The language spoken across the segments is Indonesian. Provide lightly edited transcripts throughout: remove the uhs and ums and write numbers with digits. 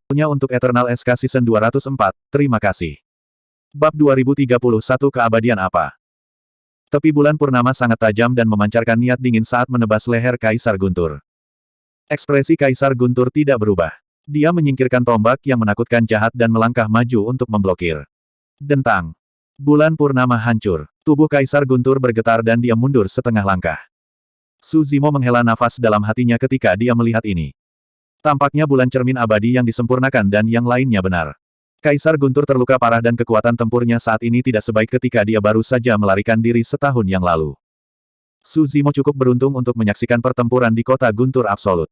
Untuk Eternal SK Season 204, terima kasih. Bab 2031 Keabadian apa? Tepi bulan purnama sangat tajam dan memancarkan niat dingin saat menebas leher Kaisar Guntur. Ekspresi Kaisar Guntur tidak berubah. Dia menyingkirkan tombak yang menakutkan jahat dan melangkah maju untuk memblokir. Dentang. Bulan purnama hancur. Tubuh Kaisar Guntur bergetar dan dia mundur setengah langkah. Su Zimo menghela nafas dalam hatinya ketika dia melihat ini. Tampaknya bulan cermin abadi yang disempurnakan dan yang lainnya benar. Kaisar Guntur terluka parah dan kekuatan tempurnya saat ini tidak sebaik ketika dia baru saja melarikan diri setahun yang lalu. Su Zimo cukup beruntung untuk menyaksikan pertempuran di kota Guntur Absolut.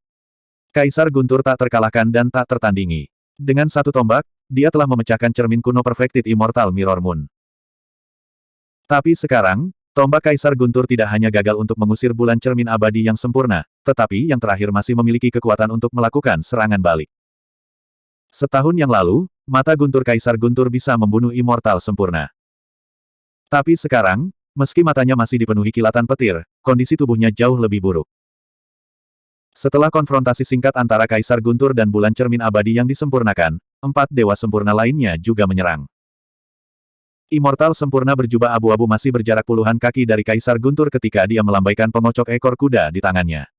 Kaisar Guntur tak terkalahkan dan tak tertandingi. Dengan satu tombak, dia telah memecahkan cermin kuno Perfected Immortal Mirror Moon. Tapi sekarang, tombak Kaisar Guntur tidak hanya gagal untuk mengusir bulan cermin abadi yang sempurna, tetapi yang terakhir masih memiliki kekuatan untuk melakukan serangan balik. Setahun yang lalu, mata guntur Kaisar Guntur bisa membunuh immortal sempurna. Tapi sekarang, meski matanya masih dipenuhi kilatan petir, kondisi tubuhnya jauh lebih buruk. Setelah konfrontasi singkat antara Kaisar Guntur dan bulan cermin abadi yang disempurnakan, 4 dewa sempurna lainnya juga menyerang. Immortal sempurna berjubah abu-abu masih berjarak puluhan kaki dari Kaisar Guntur ketika dia melambaikan pengocok ekor kuda di tangannya.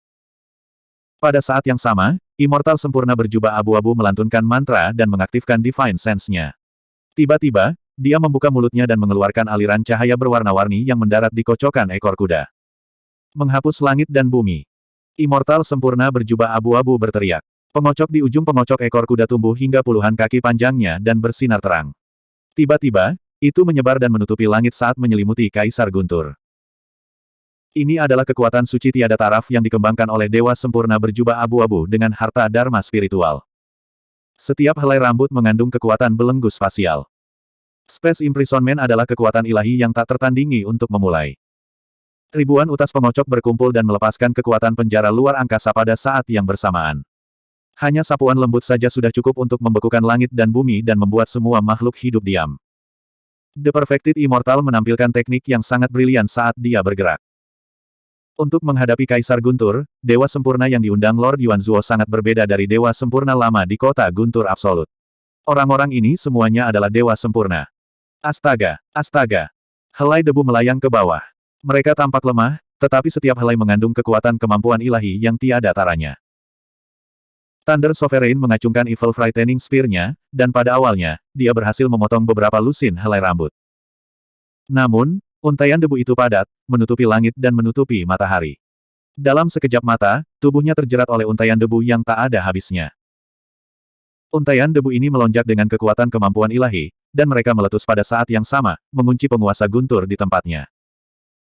Pada saat yang sama, Immortal sempurna berjubah abu-abu melantunkan mantra dan mengaktifkan Divine Sense-nya. Tiba-tiba, dia membuka mulutnya dan mengeluarkan aliran cahaya berwarna-warni yang mendarat di kocokan ekor kuda. Menghapus langit dan bumi. Immortal sempurna berjubah abu-abu berteriak. Pengocok di ujung pengocok ekor kuda tumbuh hingga puluhan kaki panjangnya dan bersinar terang. Tiba-tiba, itu menyebar dan menutupi langit saat menyelimuti Kaisar Guntur. Ini adalah kekuatan suci tiada taraf yang dikembangkan oleh Dewa Sempurna berjubah abu-abu dengan harta dharma spiritual. Setiap helai rambut mengandung kekuatan belenggu spasial. Space Imprisonment adalah kekuatan ilahi yang tak tertandingi untuk memulai. Ribuan utas pengocok berkumpul dan melepaskan kekuatan penjara luar angkasa pada saat yang bersamaan. Hanya sapuan lembut saja sudah cukup untuk membekukan langit dan bumi dan membuat semua makhluk hidup diam. The Perfected Immortal menampilkan teknik yang sangat brilian saat dia bergerak. Untuk menghadapi Kaisar Guntur, Dewa Sempurna yang diundang Lord Yuanzuo sangat berbeda dari Dewa Sempurna lama di kota Guntur Absolut. Orang-orang ini semuanya adalah Dewa Sempurna. Astaga, astaga. Helai debu melayang ke bawah. Mereka tampak lemah, tetapi setiap helai mengandung kekuatan kemampuan ilahi yang tiada taranya. Thunder Sovereign mengacungkan Evil Frightening Spear-nya, dan pada awalnya, dia berhasil memotong beberapa lusin helai rambut. Namun, untaian debu itu padat, menutupi langit dan menutupi matahari. Dalam sekejap mata, tubuhnya terjerat oleh untaian debu yang tak ada habisnya. Untaian debu ini melonjak dengan kekuatan kemampuan ilahi, dan mereka meletus pada saat yang sama, mengunci penguasa Guntur di tempatnya.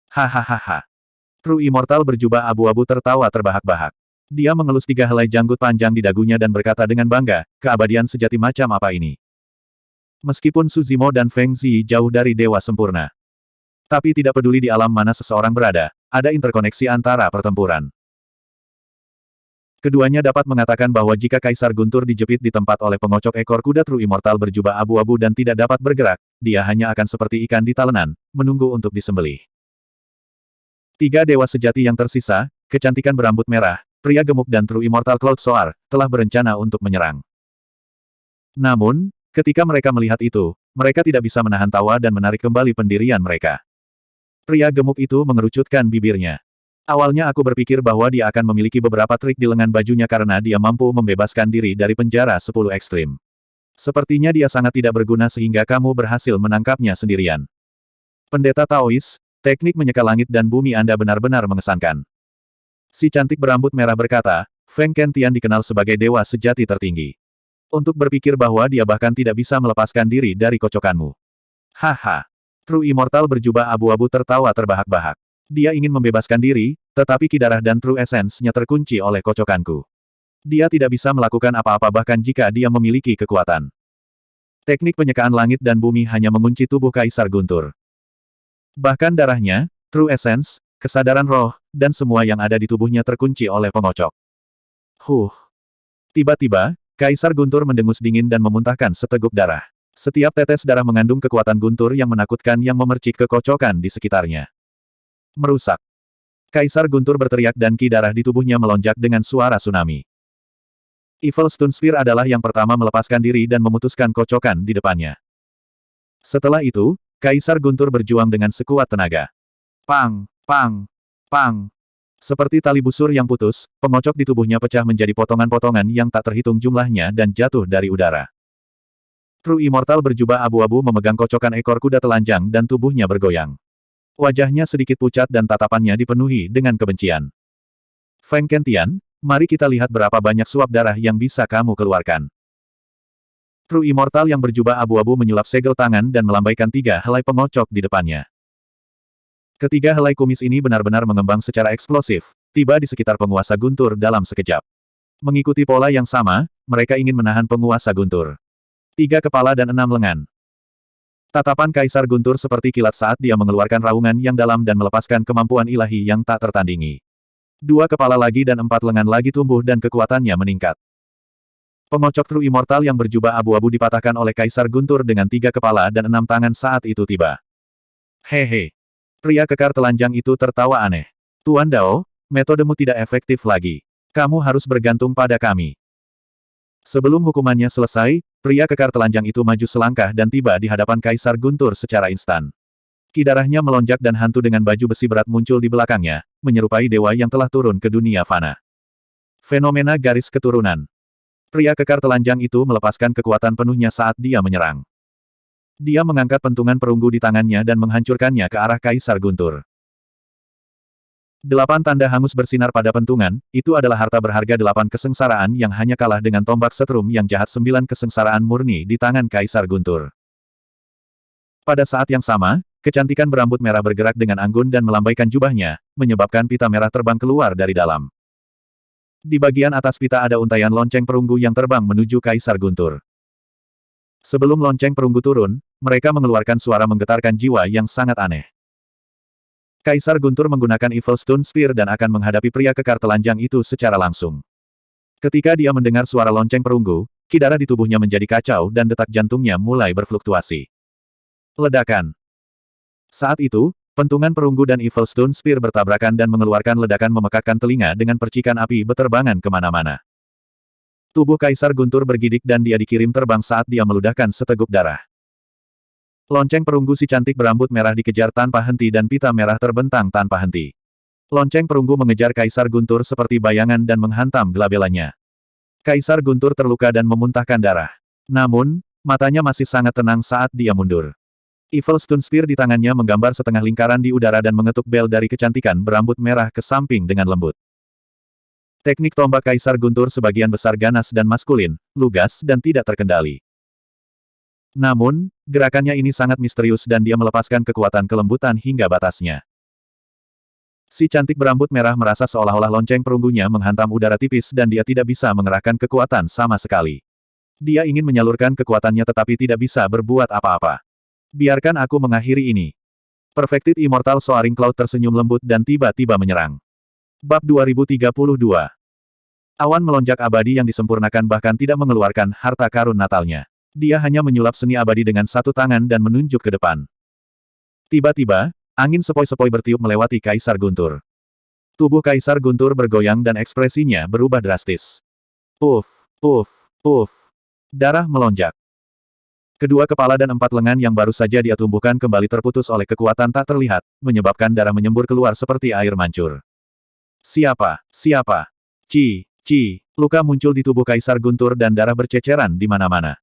Hahaha. True Immortal berjubah abu-abu tertawa terbahak-bahak. Dia mengelus 3 helai janggut panjang di dagunya dan berkata dengan bangga, keabadian sejati macam apa ini? Meskipun Su Zimo dan Feng Zi jauh dari Dewa Sempurna. Tapi tidak peduli di alam mana seseorang berada, ada interkoneksi antara pertempuran. Keduanya dapat mengatakan bahwa jika Kaisar Guntur dijepit di tempat oleh pengocok ekor kuda True Immortal berjubah abu-abu dan tidak dapat bergerak, dia hanya akan seperti ikan di talenan, menunggu untuk disembelih. 3 dewa sejati yang tersisa, kecantikan berambut merah, pria gemuk dan True Immortal Cloud Soar, telah berencana untuk menyerang. Namun, ketika mereka melihat itu, mereka tidak bisa menahan tawa dan menarik kembali pendirian mereka. Pria gemuk itu mengerucutkan bibirnya. Awalnya aku berpikir bahwa dia akan memiliki beberapa trik di lengan bajunya karena dia mampu membebaskan diri dari penjara 10 ekstrim. Sepertinya dia sangat tidak berguna sehingga kamu berhasil menangkapnya sendirian. Pendeta Taois, teknik menyeka langit dan bumi Anda benar-benar mengesankan. Si cantik berambut merah berkata, Feng Kentian dikenal sebagai dewa sejati tertinggi. Untuk berpikir bahwa dia bahkan tidak bisa melepaskan diri dari kocokanmu. Haha. True Immortal berjubah abu-abu tertawa terbahak-bahak. Dia ingin membebaskan diri, tetapi ki darah dan True Essence-nya terkunci oleh kocokanku. Dia tidak bisa melakukan apa-apa bahkan jika dia memiliki kekuatan. Teknik penyekaan langit dan bumi hanya mengunci tubuh Kaisar Guntur. Bahkan darahnya, True Essence, kesadaran roh, dan semua yang ada di tubuhnya terkunci oleh pengocok. Tiba-tiba, Kaisar Guntur mendengus dingin dan memuntahkan seteguk darah. Setiap tetes darah mengandung kekuatan guntur yang menakutkan yang memercik kekocokan di sekitarnya. Merusak. Kaisar Guntur berteriak dan ki darah di tubuhnya melonjak dengan suara tsunami. Evil Stone Spear adalah yang pertama melepaskan diri dan memutuskan kocokan di depannya. Setelah itu, Kaisar Guntur berjuang dengan sekuat tenaga. Pang, pang, pang. Seperti tali busur yang putus, pengocok di tubuhnya pecah menjadi potongan-potongan yang tak terhitung jumlahnya dan jatuh dari udara. True Immortal berjubah abu-abu memegang kocokan ekor kuda telanjang dan tubuhnya bergoyang. Wajahnya sedikit pucat dan tatapannya dipenuhi dengan kebencian. Feng Kentian, mari kita lihat berapa banyak suap darah yang bisa kamu keluarkan. True Immortal yang berjubah abu-abu menyulap segel tangan dan melambaikan 3 helai pengocok di depannya. Ketiga helai kumis ini benar-benar mengembang secara eksplosif, tiba di sekitar penguasa Guntur dalam sekejap. Mengikuti pola yang sama, mereka ingin menahan penguasa Guntur. 3 kepala dan 6 lengan. Tatapan Kaisar Guntur seperti kilat saat dia mengeluarkan raungan yang dalam dan melepaskan kemampuan ilahi yang tak tertandingi. 2 kepala lagi dan 4 lengan lagi tumbuh dan kekuatannya meningkat. Pengocok True Immortal yang berjubah abu-abu dipatahkan oleh Kaisar Guntur dengan 3 kepala dan 6 tangan saat itu tiba. Hehe. Pria kekar telanjang itu tertawa aneh. Tuan Dao, metodemu tidak efektif lagi. Kamu harus bergantung pada kami. Sebelum hukumannya selesai, pria kekar telanjang itu maju selangkah dan tiba di hadapan Kaisar Guntur secara instan. Ki darahnya melonjak dan hantu dengan baju besi berat muncul di belakangnya, menyerupai dewa yang telah turun ke dunia fana. Fenomena garis keturunan. Pria kekar telanjang itu melepaskan kekuatan penuhnya saat dia menyerang. Dia mengangkat pentungan perunggu di tangannya dan menghancurkannya ke arah Kaisar Guntur. 8 tanda hangus bersinar pada pentungan, itu adalah harta berharga 8 kesengsaraan yang hanya kalah dengan tombak setrum yang jahat 9 kesengsaraan murni di tangan Kaisar Guntur. Pada saat yang sama, kecantikan berambut merah bergerak dengan anggun dan melambaikan jubahnya, menyebabkan pita merah terbang keluar dari dalam. Di bagian atas pita ada untaian lonceng perunggu yang terbang menuju Kaisar Guntur. Sebelum lonceng perunggu turun, mereka mengeluarkan suara menggetarkan jiwa yang sangat aneh. Kaisar Guntur menggunakan Evil Stone Spear dan akan menghadapi pria kekar telanjang itu secara langsung. Ketika dia mendengar suara lonceng perunggu, ki darah di tubuhnya menjadi kacau dan detak jantungnya mulai berfluktuasi. Ledakan. Saat itu, pentungan perunggu dan Evil Stone Spear bertabrakan dan mengeluarkan ledakan memekakkan telinga dengan percikan api beterbangan kemana-mana. Tubuh Kaisar Guntur bergidik dan dia dikirim terbang saat dia meludahkan seteguk darah. Lonceng perunggu si cantik berambut merah dikejar tanpa henti dan pita merah terbentang tanpa henti. Lonceng perunggu mengejar Kaisar Guntur seperti bayangan dan menghantam gelabelanya. Kaisar Guntur terluka dan memuntahkan darah. Namun, matanya masih sangat tenang saat dia mundur. Evil Stone Spear di tangannya menggambar setengah lingkaran di udara dan mengetuk bel dari kecantikan berambut merah ke samping dengan lembut. Teknik tombak Kaisar Guntur sebagian besar ganas dan maskulin, lugas dan tidak terkendali. Namun, gerakannya ini sangat misterius dan dia melepaskan kekuatan kelembutan hingga batasnya. Si cantik berambut merah merasa seolah-olah lonceng perunggunya menghantam udara tipis dan dia tidak bisa mengerahkan kekuatan sama sekali. Dia ingin menyalurkan kekuatannya tetapi tidak bisa berbuat apa-apa. Biarkan aku mengakhiri ini. Perfected Immortal Soaring Cloud tersenyum lembut dan tiba-tiba menyerang. Bab 2032. Awan melonjak abadi yang disempurnakan bahkan tidak mengeluarkan harta karun natalnya. Dia hanya menyulap seni abadi dengan satu tangan dan menunjuk ke depan. Tiba-tiba, angin sepoi-sepoi bertiup melewati Kaisar Guntur. Tubuh Kaisar Guntur bergoyang dan ekspresinya berubah drastis. Puff, puff, puff. Darah melonjak. Kedua kepala dan 4 lengan yang baru saja dia tumbuhkan kembali terputus oleh kekuatan tak terlihat, menyebabkan darah menyembur keluar seperti air mancur. Siapa? Siapa? Ci, luka muncul di tubuh Kaisar Guntur dan darah berceceran di mana-mana.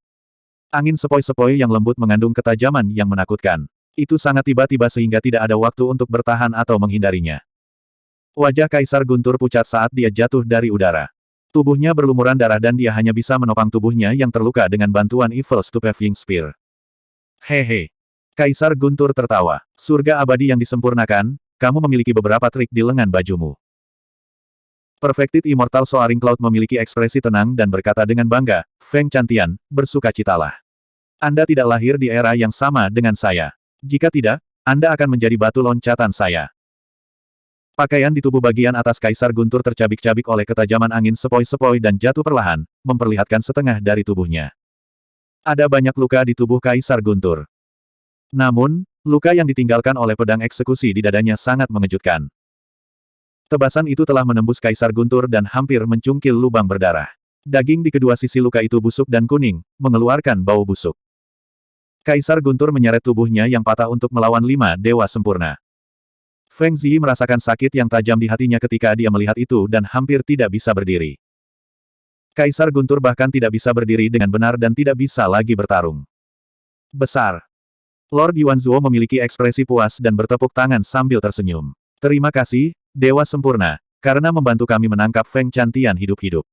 Angin sepoi-sepoi yang lembut mengandung ketajaman yang menakutkan. Itu sangat tiba-tiba sehingga tidak ada waktu untuk bertahan atau menghindarinya. Wajah Kaisar Guntur pucat saat dia jatuh dari udara. Tubuhnya berlumuran darah dan dia hanya bisa menopang tubuhnya yang terluka dengan bantuan Evil Stupefying Spear. Hehe. Kaisar Guntur tertawa. Surga abadi yang disempurnakan, kamu memiliki beberapa trik di lengan bajumu. Perfected Immortal Soaring Cloud memiliki ekspresi tenang dan berkata dengan bangga, Feng Cantian, bersukacitalah. Anda tidak lahir di era yang sama dengan saya. Jika tidak, Anda akan menjadi batu loncatan saya. Pakaian di tubuh bagian atas Kaisar Guntur tercabik-cabik oleh ketajaman angin sepoi-sepoi dan jatuh perlahan, memperlihatkan setengah dari tubuhnya. Ada banyak luka di tubuh Kaisar Guntur. Namun, luka yang ditinggalkan oleh pedang eksekusi di dadanya sangat mengejutkan. Tebasan itu telah menembus Kaisar Guntur dan hampir mencungkil lubang berdarah. Daging di kedua sisi luka itu busuk dan kuning, mengeluarkan bau busuk. Kaisar Guntur menyeret tubuhnya yang patah untuk melawan 5 dewa sempurna. Feng Ziyi merasakan sakit yang tajam di hatinya ketika dia melihat itu dan hampir tidak bisa berdiri. Kaisar Guntur bahkan tidak bisa berdiri dengan benar dan tidak bisa lagi bertarung. Besar. Lord Yuanzuo memiliki ekspresi puas dan bertepuk tangan sambil tersenyum. Terima kasih, Dewa Sempurna, karena membantu kami menangkap Feng Chantian hidup-hidup.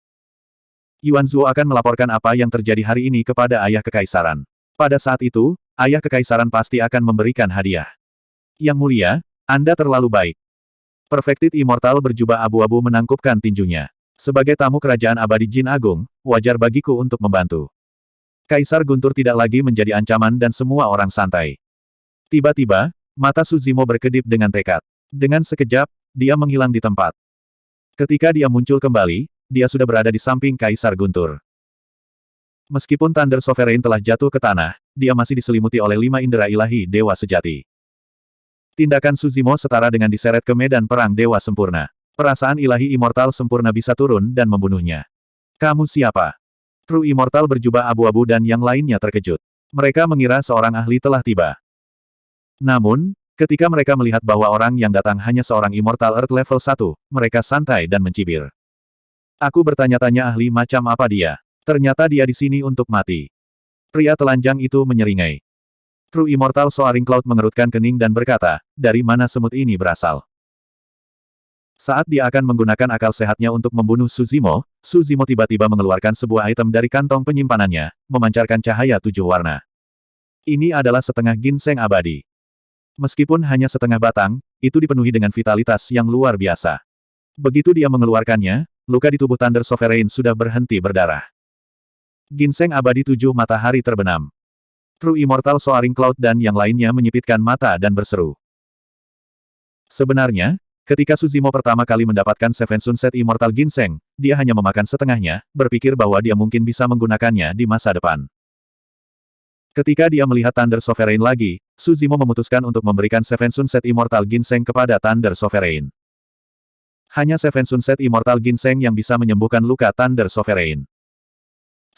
Yuanzuo akan melaporkan apa yang terjadi hari ini kepada ayah kekaisaran. Pada saat itu, ayah kekaisaran pasti akan memberikan hadiah. Yang mulia, Anda terlalu baik. Perfected Immortal berjubah abu-abu menangkupkan tinjunya. Sebagai tamu kerajaan abadi Jin Agung, wajar bagiku untuk membantu. Kaisar Guntur tidak lagi menjadi ancaman dan semua orang santai. Tiba-tiba, mata Suzimo berkedip dengan tekad. Dengan sekejap, dia menghilang di tempat. Ketika dia muncul kembali, dia sudah berada di samping Kaisar Guntur. Meskipun Thunder Sovereign telah jatuh ke tanah, dia masih diselimuti oleh 5 indera ilahi dewa sejati. Tindakan Suzimo setara dengan diseret ke medan perang dewa sempurna. Perasaan ilahi immortal sempurna bisa turun dan membunuhnya. Kamu siapa? True Immortal berjubah abu-abu dan yang lainnya terkejut. Mereka mengira seorang ahli telah tiba. Namun, ketika mereka melihat bahwa orang yang datang hanya seorang Immortal Earth level 1, mereka santai dan mencibir. Aku bertanya-tanya ahli macam apa dia. Ternyata dia di sini untuk mati. Pria telanjang itu menyeringai. True Immortal Soaring Cloud mengerutkan kening dan berkata, dari mana semut ini berasal? Saat dia akan menggunakan akal sehatnya untuk membunuh Suzimo, Suzimo tiba-tiba mengeluarkan sebuah item dari kantong penyimpanannya, memancarkan cahaya 7 warna. Ini adalah setengah ginseng abadi. Meskipun hanya setengah batang, itu dipenuhi dengan vitalitas yang luar biasa. Begitu dia mengeluarkannya, luka di tubuh Thunder Sovereign sudah berhenti berdarah. Ginseng abadi 7 matahari terbenam. True Immortal Soaring Cloud dan yang lainnya menyipitkan mata dan berseru. Sebenarnya, ketika Suzimo pertama kali mendapatkan Seven Sunset Immortal Ginseng, dia hanya memakan setengahnya, berpikir bahwa dia mungkin bisa menggunakannya di masa depan. Ketika dia melihat Thunder Sovereign lagi, Suzimo memutuskan untuk memberikan Seven Sunset Immortal Ginseng kepada Thunder Sovereign. Hanya Seven Sunset Immortal Ginseng yang bisa menyembuhkan luka Thunder Sovereign.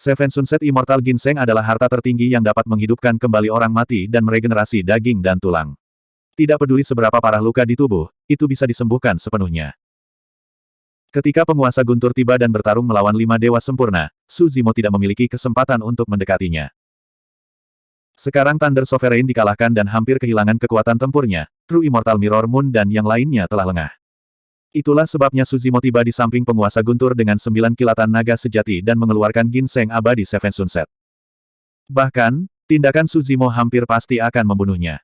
Seven Sunset Immortal Ginseng adalah harta tertinggi yang dapat menghidupkan kembali orang mati dan meregenerasi daging dan tulang. Tidak peduli seberapa parah luka di tubuh, itu bisa disembuhkan sepenuhnya. Ketika penguasa Guntur tiba dan bertarung melawan 5 dewa sempurna, Suzimo tidak memiliki kesempatan untuk mendekatinya. Sekarang Thunder Sovereign dikalahkan dan hampir kehilangan kekuatan tempurnya, True Immortal Mirror Moon dan yang lainnya telah lengah. Itulah sebabnya Suzimo tiba di samping penguasa Guntur dengan 9 kilatan naga sejati dan mengeluarkan ginseng abadi Seven Sunset. Bahkan, tindakan Suzimo hampir pasti akan membunuhnya.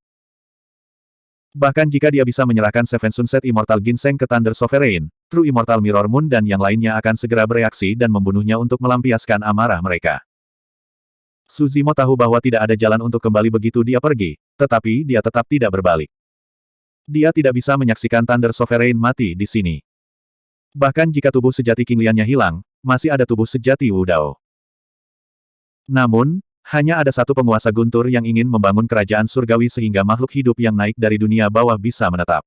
Bahkan jika dia bisa menyerahkan Seven Sunset Immortal Ginseng ke Thunder Sovereign, True Immortal Mirror Moon dan yang lainnya akan segera bereaksi dan membunuhnya untuk melampiaskan amarah mereka. Suzimo tahu bahwa tidak ada jalan untuk kembali begitu dia pergi, tetapi dia tetap tidak berbalik. Dia tidak bisa menyaksikan Thunder Sovereign mati di sini. Bahkan jika tubuh sejati King Liannya hilang, masih ada tubuh sejati Wu Dao. Namun, hanya ada satu penguasa Guntur yang ingin membangun kerajaan surgawi sehingga makhluk hidup yang naik dari dunia bawah bisa menetap.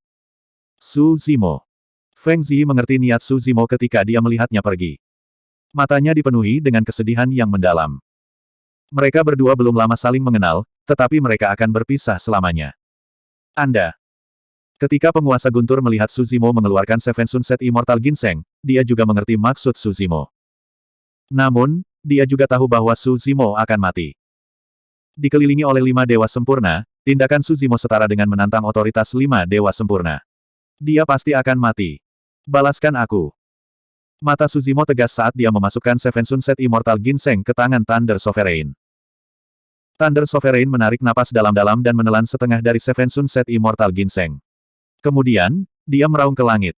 Suzimo. Feng Ziyi mengerti niat Suzimo ketika dia melihatnya pergi. Matanya dipenuhi dengan kesedihan yang mendalam. Mereka berdua belum lama saling mengenal, tetapi mereka akan berpisah selamanya. Anda. Ketika penguasa Guntur melihat Suzimo mengeluarkan Seven Sunset Immortal Ginseng, dia juga mengerti maksud Suzimo. Namun, dia juga tahu bahwa Suzimo akan mati. Dikelilingi oleh 5 dewa sempurna, tindakan Suzimo setara dengan menantang otoritas 5 dewa sempurna. Dia pasti akan mati. Balaskan aku. Mata Suzimo tegas saat dia memasukkan Seven Sunset Immortal Ginseng ke tangan Thunder Sovereign. Thunder Sovereign menarik napas dalam-dalam dan menelan setengah dari Seven Sunset Immortal Ginseng. Kemudian, dia meraung ke langit.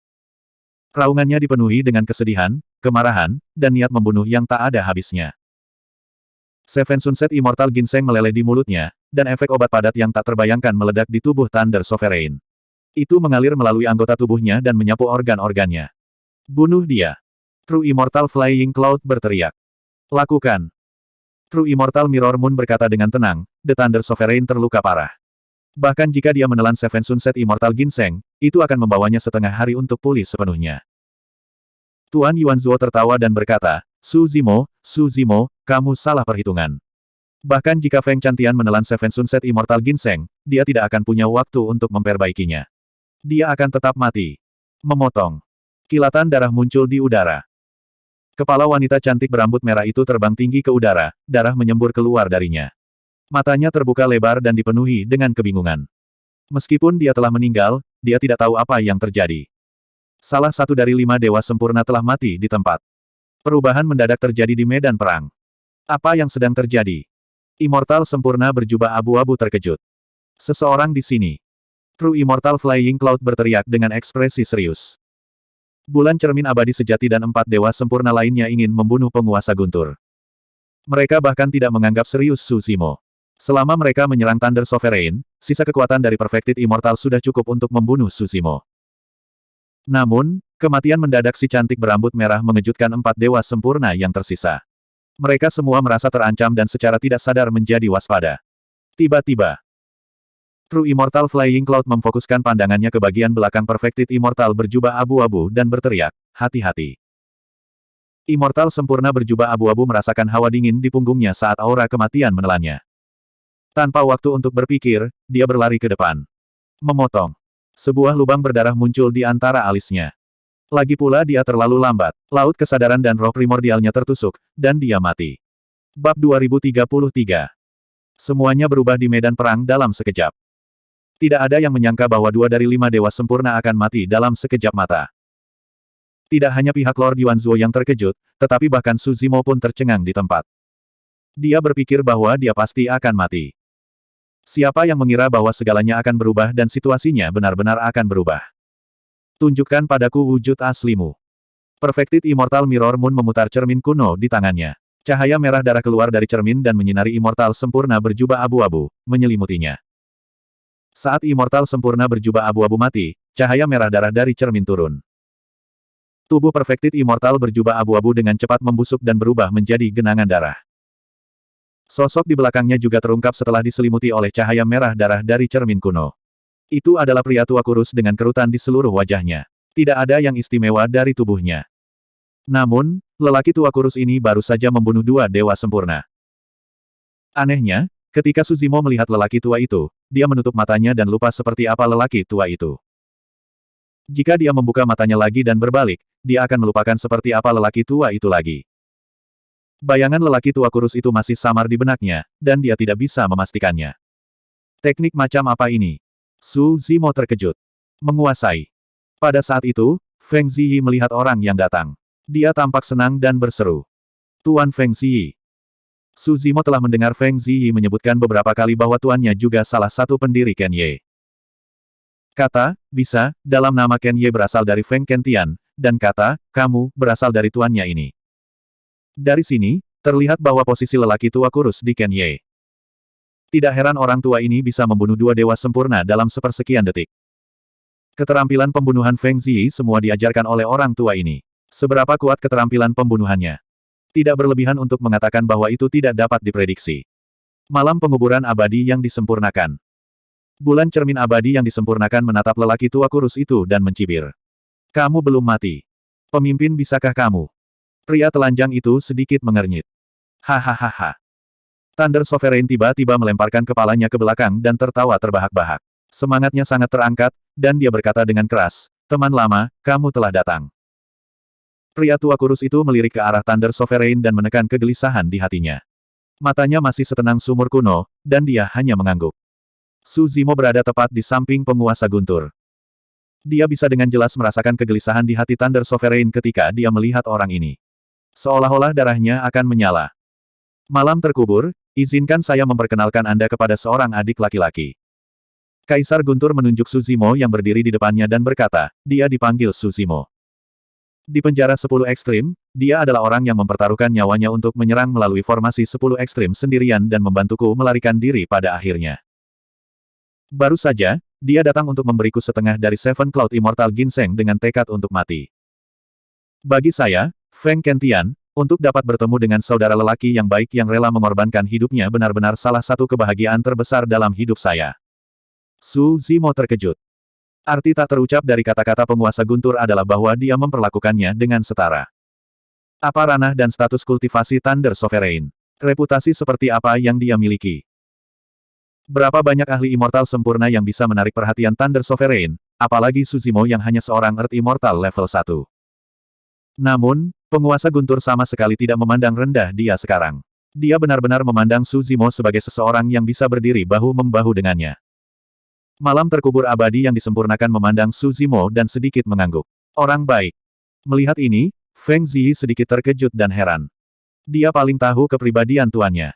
Raungannya dipenuhi dengan kesedihan, kemarahan, dan niat membunuh yang tak ada habisnya. Seven Sunset Immortal Ginseng meleleh di mulutnya, dan efek obat padat yang tak terbayangkan meledak di tubuh Thunder Sovereign. Itu mengalir melalui anggota tubuhnya dan menyapu organ-organnya. Bunuh dia. True Immortal Flying Cloud berteriak. Lakukan. True Immortal Mirror Moon berkata dengan tenang, The Thunder Sovereign terluka parah. Bahkan jika dia menelan Seven Sunset Immortal Ginseng, itu akan membawanya setengah hari untuk pulih sepenuhnya. Tuan Yuanzuo tertawa dan berkata, Su Zimo, kamu salah perhitungan. Bahkan jika Feng Chantian menelan Seven Sunset Immortal Ginseng, dia tidak akan punya waktu untuk memperbaikinya. Dia akan tetap mati. Memotong. Kilatan darah muncul di udara. Kepala wanita cantik berambut merah itu terbang tinggi ke udara, darah menyembur keluar darinya. Matanya terbuka lebar dan dipenuhi dengan kebingungan. Meskipun dia telah meninggal, dia tidak tahu apa yang terjadi. Salah satu dari 5 dewa sempurna telah mati di tempat. Perubahan mendadak terjadi di medan perang. Apa yang sedang terjadi? Immortal sempurna berjubah abu-abu terkejut. Seseorang di sini. True Immortal Flying Cloud berteriak dengan ekspresi serius. Bulan cermin abadi sejati dan 4 dewa sempurna lainnya ingin membunuh penguasa guntur. Mereka bahkan tidak menganggap serius Su Zimo. Selama mereka menyerang Thunder Sovereign, sisa kekuatan dari Perfected Immortal sudah cukup untuk membunuh Su Zimo. Namun, kematian mendadak si cantik berambut merah mengejutkan 4 dewa sempurna yang tersisa. Mereka semua merasa terancam dan secara tidak sadar menjadi waspada. Tiba-tiba, True Immortal Flying Cloud memfokuskan pandangannya ke bagian belakang Perfected Immortal berjubah abu-abu dan berteriak, hati-hati. Immortal sempurna berjubah abu-abu merasakan hawa dingin di punggungnya saat aura kematian menelannya. Tanpa waktu untuk berpikir, dia berlari ke depan. Memotong. Sebuah lubang berdarah muncul di antara alisnya. Lagi pula dia terlalu lambat. Laut kesadaran dan roh primordialnya tertusuk, dan dia mati. Bab 2033. Semuanya berubah di medan perang dalam sekejap. Tidak ada yang menyangka bahwa 2 dari 5 dewa sempurna akan mati dalam sekejap mata. Tidak hanya pihak Lord Yuanzuo yang terkejut, tetapi bahkan Su Zimo pun tercengang di tempat. Dia berpikir bahwa dia pasti akan mati. Siapa yang mengira bahwa segalanya akan berubah dan situasinya benar-benar akan berubah? Tunjukkan padaku wujud aslimu. Perfected Immortal Mirror Moon memutar cermin kuno di tangannya. Cahaya merah darah keluar dari cermin dan menyinari Immortal sempurna berjubah abu-abu, menyelimutinya. Saat Immortal sempurna berjubah abu-abu mati, cahaya merah darah dari cermin turun. Tubuh Perfected Immortal berjubah abu-abu dengan cepat membusuk dan berubah menjadi genangan darah. Sosok di belakangnya juga terungkap setelah diselimuti oleh cahaya merah darah dari cermin kuno. Itu adalah pria tua kurus dengan kerutan di seluruh wajahnya. Tidak ada yang istimewa dari tubuhnya. Namun, lelaki tua kurus ini baru saja membunuh 2 dewa sempurna. Anehnya, ketika Su Zimo melihat lelaki tua itu, dia menutup matanya dan lupa seperti apa lelaki tua itu. Jika dia membuka matanya lagi dan berbalik, dia akan melupakan seperti apa lelaki tua itu lagi. Bayangan lelaki tua kurus itu masih samar di benaknya, dan dia tidak bisa memastikannya. Teknik macam apa ini? Su Zimo terkejut. Menguasai. Pada saat itu, Feng Ziyi melihat orang yang datang. Dia tampak senang dan berseru. Tuan Feng Ziyi. Su Zimo telah mendengar Feng Ziyi menyebutkan beberapa kali bahwa tuannya juga salah satu pendiri Ken Ye. Kata, bisa, dalam nama Ken Ye berasal dari Feng Kentian, dan kata, kamu, berasal dari tuannya ini. Dari sini, terlihat bahwa posisi lelaki tua kurus di Ken Ye. Tidak heran orang tua ini bisa membunuh 2 dewa sempurna dalam sepersekian detik. Keterampilan pembunuhan Feng Ziyi semua diajarkan oleh orang tua ini. Seberapa kuat keterampilan pembunuhannya? Tidak berlebihan untuk mengatakan bahwa itu tidak dapat diprediksi. Malam penguburan abadi yang disempurnakan. Bulan cermin abadi yang disempurnakan menatap lelaki tua kurus itu dan mencibir. Kamu belum mati. Pemimpin bisakah kamu? Pria telanjang itu sedikit mengernyit. Hahaha. Thunder Sovereign tiba-tiba melemparkan kepalanya ke belakang dan tertawa terbahak-bahak. Semangatnya sangat terangkat, dan dia berkata dengan keras, teman lama, kamu telah datang. Pria tua kurus itu melirik ke arah Thunder Sovereign dan menekan kegelisahan di hatinya. Matanya masih setenang sumur kuno, dan dia hanya mengangguk. Su Zimo berada tepat di samping penguasa guntur. Dia bisa dengan jelas merasakan kegelisahan di hati Thunder Sovereign ketika dia melihat orang ini. Seolah-olah darahnya akan menyala. Malam terkubur, izinkan saya memperkenalkan Anda kepada seorang adik laki-laki. Kaisar Guntur menunjuk Su Zimo yang berdiri di depannya dan berkata, dia dipanggil Su Zimo. Di penjara 10 ekstrim, dia adalah orang yang mempertaruhkan nyawanya untuk menyerang melalui formasi 10 ekstrim sendirian dan membantuku melarikan diri pada akhirnya. Baru saja, dia datang untuk memberiku setengah dari Seven Cloud Immortal Ginseng dengan tekad untuk mati. Bagi saya, Feng Kentian, untuk dapat bertemu dengan saudara lelaki yang baik yang rela mengorbankan hidupnya benar-benar salah satu kebahagiaan terbesar dalam hidup saya. Su Zimo terkejut. Arti tak terucap dari kata-kata penguasa guntur adalah bahwa dia memperlakukannya dengan setara. Apa ranah dan status kultivasi Thunder Sovereign? Reputasi seperti apa yang dia miliki? Berapa banyak ahli immortal sempurna yang bisa menarik perhatian Thunder Sovereign, apalagi Suzimo yang hanya seorang Earth Immortal level 1. Namun, penguasa guntur sama sekali tidak memandang rendah dia sekarang. Dia benar-benar memandang Suzimo sebagai seseorang yang bisa berdiri bahu-membahu dengannya. Malam terkubur abadi yang disempurnakan memandang Suzimo dan sedikit mengangguk. Orang baik. Melihat ini, Feng Ziyi sedikit terkejut dan heran. Dia paling tahu kepribadian tuannya.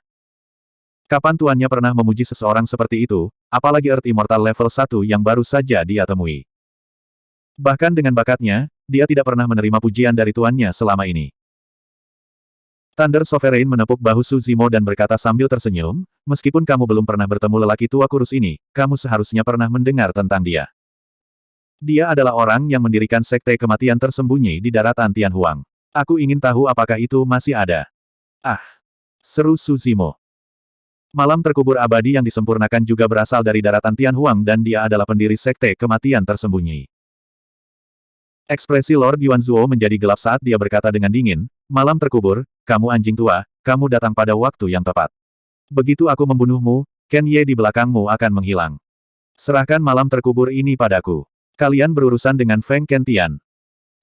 Kapan tuannya pernah memuji seseorang seperti itu, apalagi Earth Immortal level 1 yang baru saja dia temui. Bahkan dengan bakatnya, dia tidak pernah menerima pujian dari tuannya selama ini. Thunder Sovereign menepuk bahu Suzimo dan berkata sambil tersenyum, meskipun kamu belum pernah bertemu lelaki tua kurus ini, kamu seharusnya pernah mendengar tentang dia. Dia adalah orang yang mendirikan sekte kematian tersembunyi di daratan Tianhuang. Aku ingin tahu apakah itu masih ada. Ah! Seru Suzimo. Malam terkubur abadi yang disempurnakan juga berasal dari daratan Tianhuang dan dia adalah pendiri sekte kematian tersembunyi. Ekspresi Lord Yuanzuo menjadi gelap saat dia berkata dengan dingin, malam terkubur, kamu anjing tua, kamu datang pada waktu yang tepat. Begitu aku membunuhmu, Ken Ye di belakangmu akan menghilang. Serahkan malam terkubur ini padaku. Kalian berurusan dengan Feng Kentian.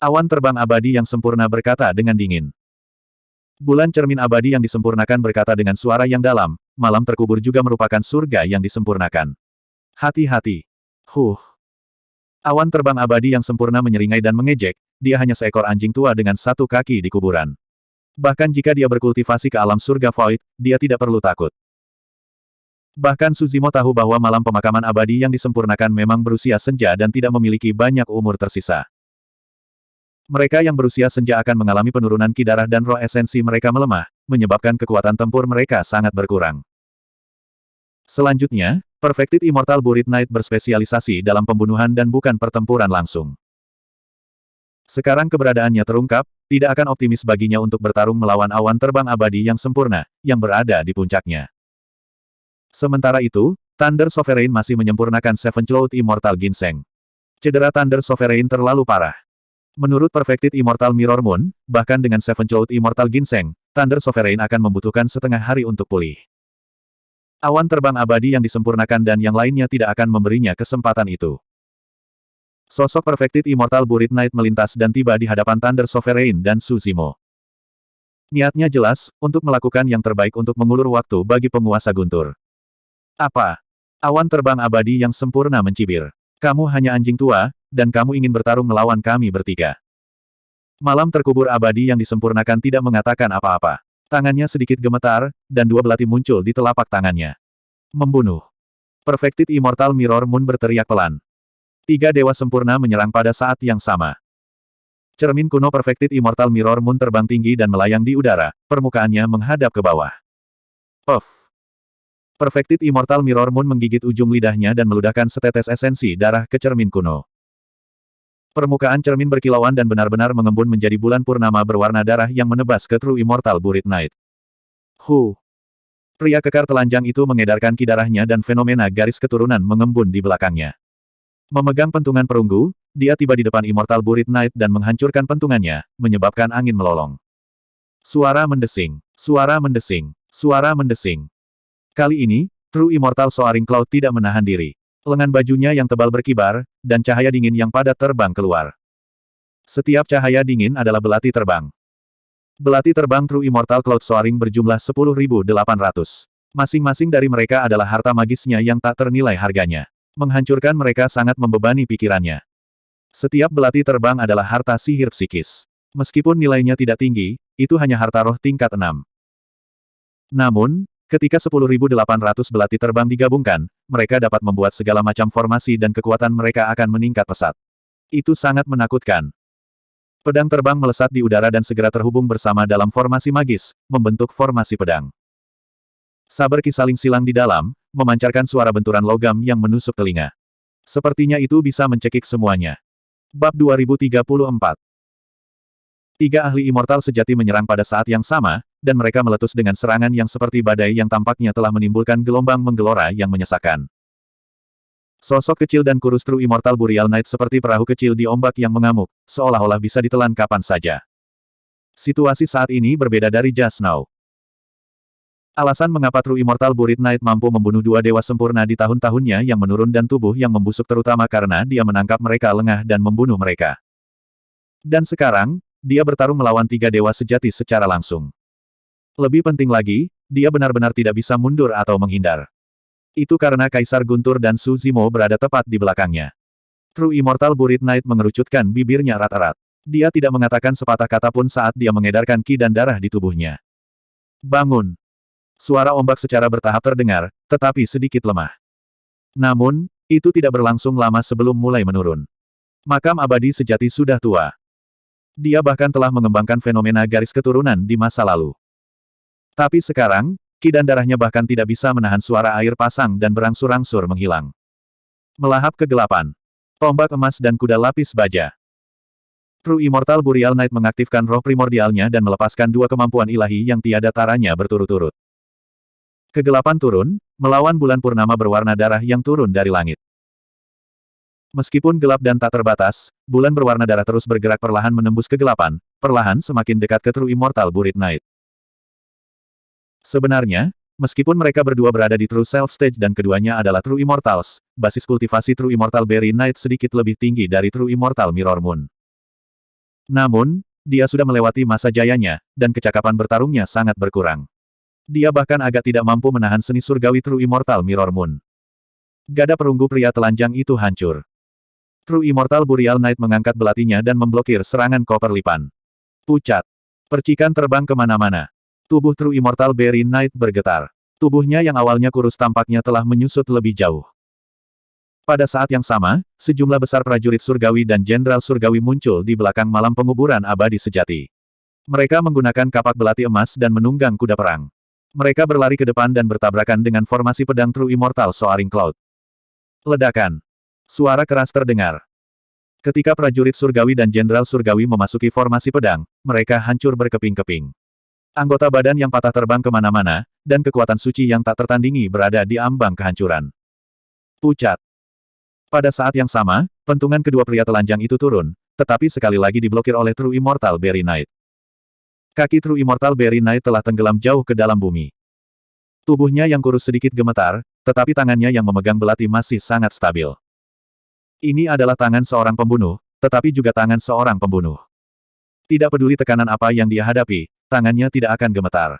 Awan terbang abadi yang sempurna berkata dengan dingin. Bulan cermin abadi yang disempurnakan berkata dengan suara yang dalam, malam terkubur juga merupakan surga yang disempurnakan. Hati-hati. Awan terbang abadi yang sempurna menyeringai dan mengejek, dia hanya seekor anjing tua dengan satu kaki di kuburan. Bahkan jika dia berkultivasi ke alam surga Void, dia tidak perlu takut. Bahkan Suzimo tahu bahwa malam pemakaman abadi yang disempurnakan memang berusia senja dan tidak memiliki banyak umur tersisa. Mereka yang berusia senja akan mengalami penurunan ki darah dan roh esensi mereka melemah, menyebabkan kekuatan tempur mereka sangat berkurang. Selanjutnya, Perfected Immortal Buried Knight berspesialisasi dalam pembunuhan dan bukan pertempuran langsung. Sekarang keberadaannya terungkap, tidak akan optimis baginya untuk bertarung melawan awan terbang abadi yang sempurna, yang berada di puncaknya. Sementara itu, Thunder Sovereign masih menyempurnakan Seven Cloud Immortal Ginseng. Cedera Thunder Sovereign terlalu parah. Menurut Perfected Immortal Mirror Moon, bahkan dengan Seven Cloud Immortal Ginseng, Thunder Sovereign akan membutuhkan setengah hari untuk pulih. Awan terbang abadi yang disempurnakan dan yang lainnya tidak akan memberinya kesempatan itu. Sosok Perfected Immortal Buried Knight melintas dan tiba di hadapan Thunder Sovereign dan Suzimo. Niatnya jelas, untuk melakukan yang terbaik untuk mengulur waktu bagi penguasa guntur. Apa? Awan terbang abadi yang sempurna mencibir. Kamu hanya anjing tua, dan kamu ingin bertarung melawan kami bertiga. Malam terkubur abadi yang disempurnakan tidak mengatakan apa-apa. Tangannya sedikit gemetar, dan dua belati muncul di telapak tangannya. Membunuh. Perfected Immortal Mirror Moon berteriak pelan. Tiga dewa sempurna menyerang pada saat yang sama. Cermin kuno Perfected Immortal Mirror Moon terbang tinggi dan melayang di udara, permukaannya menghadap ke bawah. Puff. Perfected Immortal Mirror Moon menggigit ujung lidahnya dan meludahkan setetes esensi darah ke cermin kuno. Permukaan cermin berkilauan dan benar-benar mengembun menjadi bulan purnama berwarna darah yang menebas ke True Immortal Buried Knight. Pria kekar telanjang itu mengedarkan ki darahnya dan fenomena garis keturunan mengembun di belakangnya. Memegang pentungan perunggu, dia tiba di depan Immortal Buried Knight dan menghancurkan pentungannya, menyebabkan angin melolong. Suara mendesing, suara mendesing, suara mendesing. Kali ini, True Immortal Soaring Cloud tidak menahan diri. Lengan bajunya yang tebal berkibar, dan cahaya dingin yang padat terbang keluar. Setiap cahaya dingin adalah belati terbang. Belati terbang True Immortal Cloud Soaring berjumlah 10.800. Masing-masing dari mereka adalah harta magisnya yang tak ternilai harganya. Menghancurkan mereka sangat membebani pikirannya. Setiap belati terbang adalah harta sihir psikis. Meskipun nilainya tidak tinggi, itu hanya harta roh tingkat 6. Namun, ketika 10.800 belati terbang digabungkan, mereka dapat membuat segala macam formasi dan kekuatan mereka akan meningkat pesat. Itu sangat menakutkan. Pedang terbang melesat di udara dan segera terhubung bersama dalam formasi magis, membentuk formasi pedang. Saber ki saling silang di dalam, memancarkan suara benturan logam yang menusuk telinga. Sepertinya itu bisa mencekik semuanya. Bab 2034. Tiga ahli immortal sejati menyerang pada saat yang sama, dan mereka meletus dengan serangan yang seperti badai yang tampaknya telah menimbulkan gelombang menggelora yang menyesakan. Sosok kecil dan kurus True Immortal Burial Knight seperti perahu kecil di ombak yang mengamuk, seolah-olah bisa ditelan kapan saja. Situasi saat ini berbeda dari just now. Alasan mengapa True Immortal Buried Knight mampu membunuh dua dewa sempurna di tahun-tahunnya yang menurun dan tubuh yang membusuk terutama karena dia menangkap mereka lengah dan membunuh mereka. Dan sekarang, dia bertarung melawan tiga dewa sejati secara langsung. Lebih penting lagi, dia benar-benar tidak bisa mundur atau menghindar. Itu karena Kaisar Guntur dan Su Zimo berada tepat di belakangnya. True Immortal Buried Knight mengerucutkan bibirnya erat-erat. Dia tidak mengatakan sepatah kata pun saat dia mengedarkan ki dan darah di tubuhnya. Bangun! Suara ombak secara bertahap terdengar, tetapi sedikit lemah. Namun, itu tidak berlangsung lama sebelum mulai menurun. Makam abadi sejati sudah tua. Dia bahkan telah mengembangkan fenomena garis keturunan di masa lalu. Tapi sekarang, ki dan darahnya bahkan tidak bisa menahan suara air pasang dan berangsur-angsur menghilang. Melahap kegelapan. Tombak emas dan kuda lapis baja. True Immortal Burial Knight mengaktifkan roh primordialnya dan melepaskan dua kemampuan ilahi yang tiada taranya berturut-turut. Kegelapan turun, melawan bulan purnama berwarna darah yang turun dari langit. Meskipun gelap dan tak terbatas, bulan berwarna darah terus bergerak perlahan menembus kegelapan, perlahan semakin dekat ke True Immortal Buried Knight. Sebenarnya, meskipun mereka berdua berada di True Self Stage dan keduanya adalah True Immortals, basis kultivasi True Immortal Berry Knight sedikit lebih tinggi dari True Immortal Mirror Moon. Namun, dia sudah melewati masa jayanya, dan kecakapan bertarungnya sangat berkurang. Dia bahkan agak tidak mampu menahan seni surgawi True Immortal Mirror Moon. Gada perunggu pria telanjang itu hancur. True Immortal Burial Knight mengangkat belatinya dan memblokir serangan koper lipan. Pucat. Percikan terbang kemana-mana. Tubuh True Immortal Berry Knight bergetar. Tubuhnya yang awalnya kurus tampaknya telah menyusut lebih jauh. Pada saat yang sama, sejumlah besar prajurit surgawi dan jenderal surgawi muncul di belakang malam penguburan abadi sejati. Mereka menggunakan kapak belati emas dan menunggang kuda perang. Mereka berlari ke depan dan bertabrakan dengan formasi pedang True Immortal Soaring Cloud. Ledakan. Suara keras terdengar. Ketika prajurit surgawi dan jenderal surgawi memasuki formasi pedang, mereka hancur berkeping-keping. Anggota badan yang patah terbang kemana-mana, dan kekuatan suci yang tak tertandingi berada di ambang kehancuran. Pucat. Pada saat yang sama, pentungan kedua pria telanjang itu turun, tetapi sekali lagi diblokir oleh True Immortal Berry Knight. Kaki True Immortal Berry Knight telah tenggelam jauh ke dalam bumi. Tubuhnya yang kurus sedikit gemetar, tetapi tangannya yang memegang belati masih sangat stabil. Ini adalah tangan seorang pembunuh, tetapi juga tangan seorang pembunuh. Tidak peduli tekanan apa yang dia hadapi, tangannya tidak akan gemetar.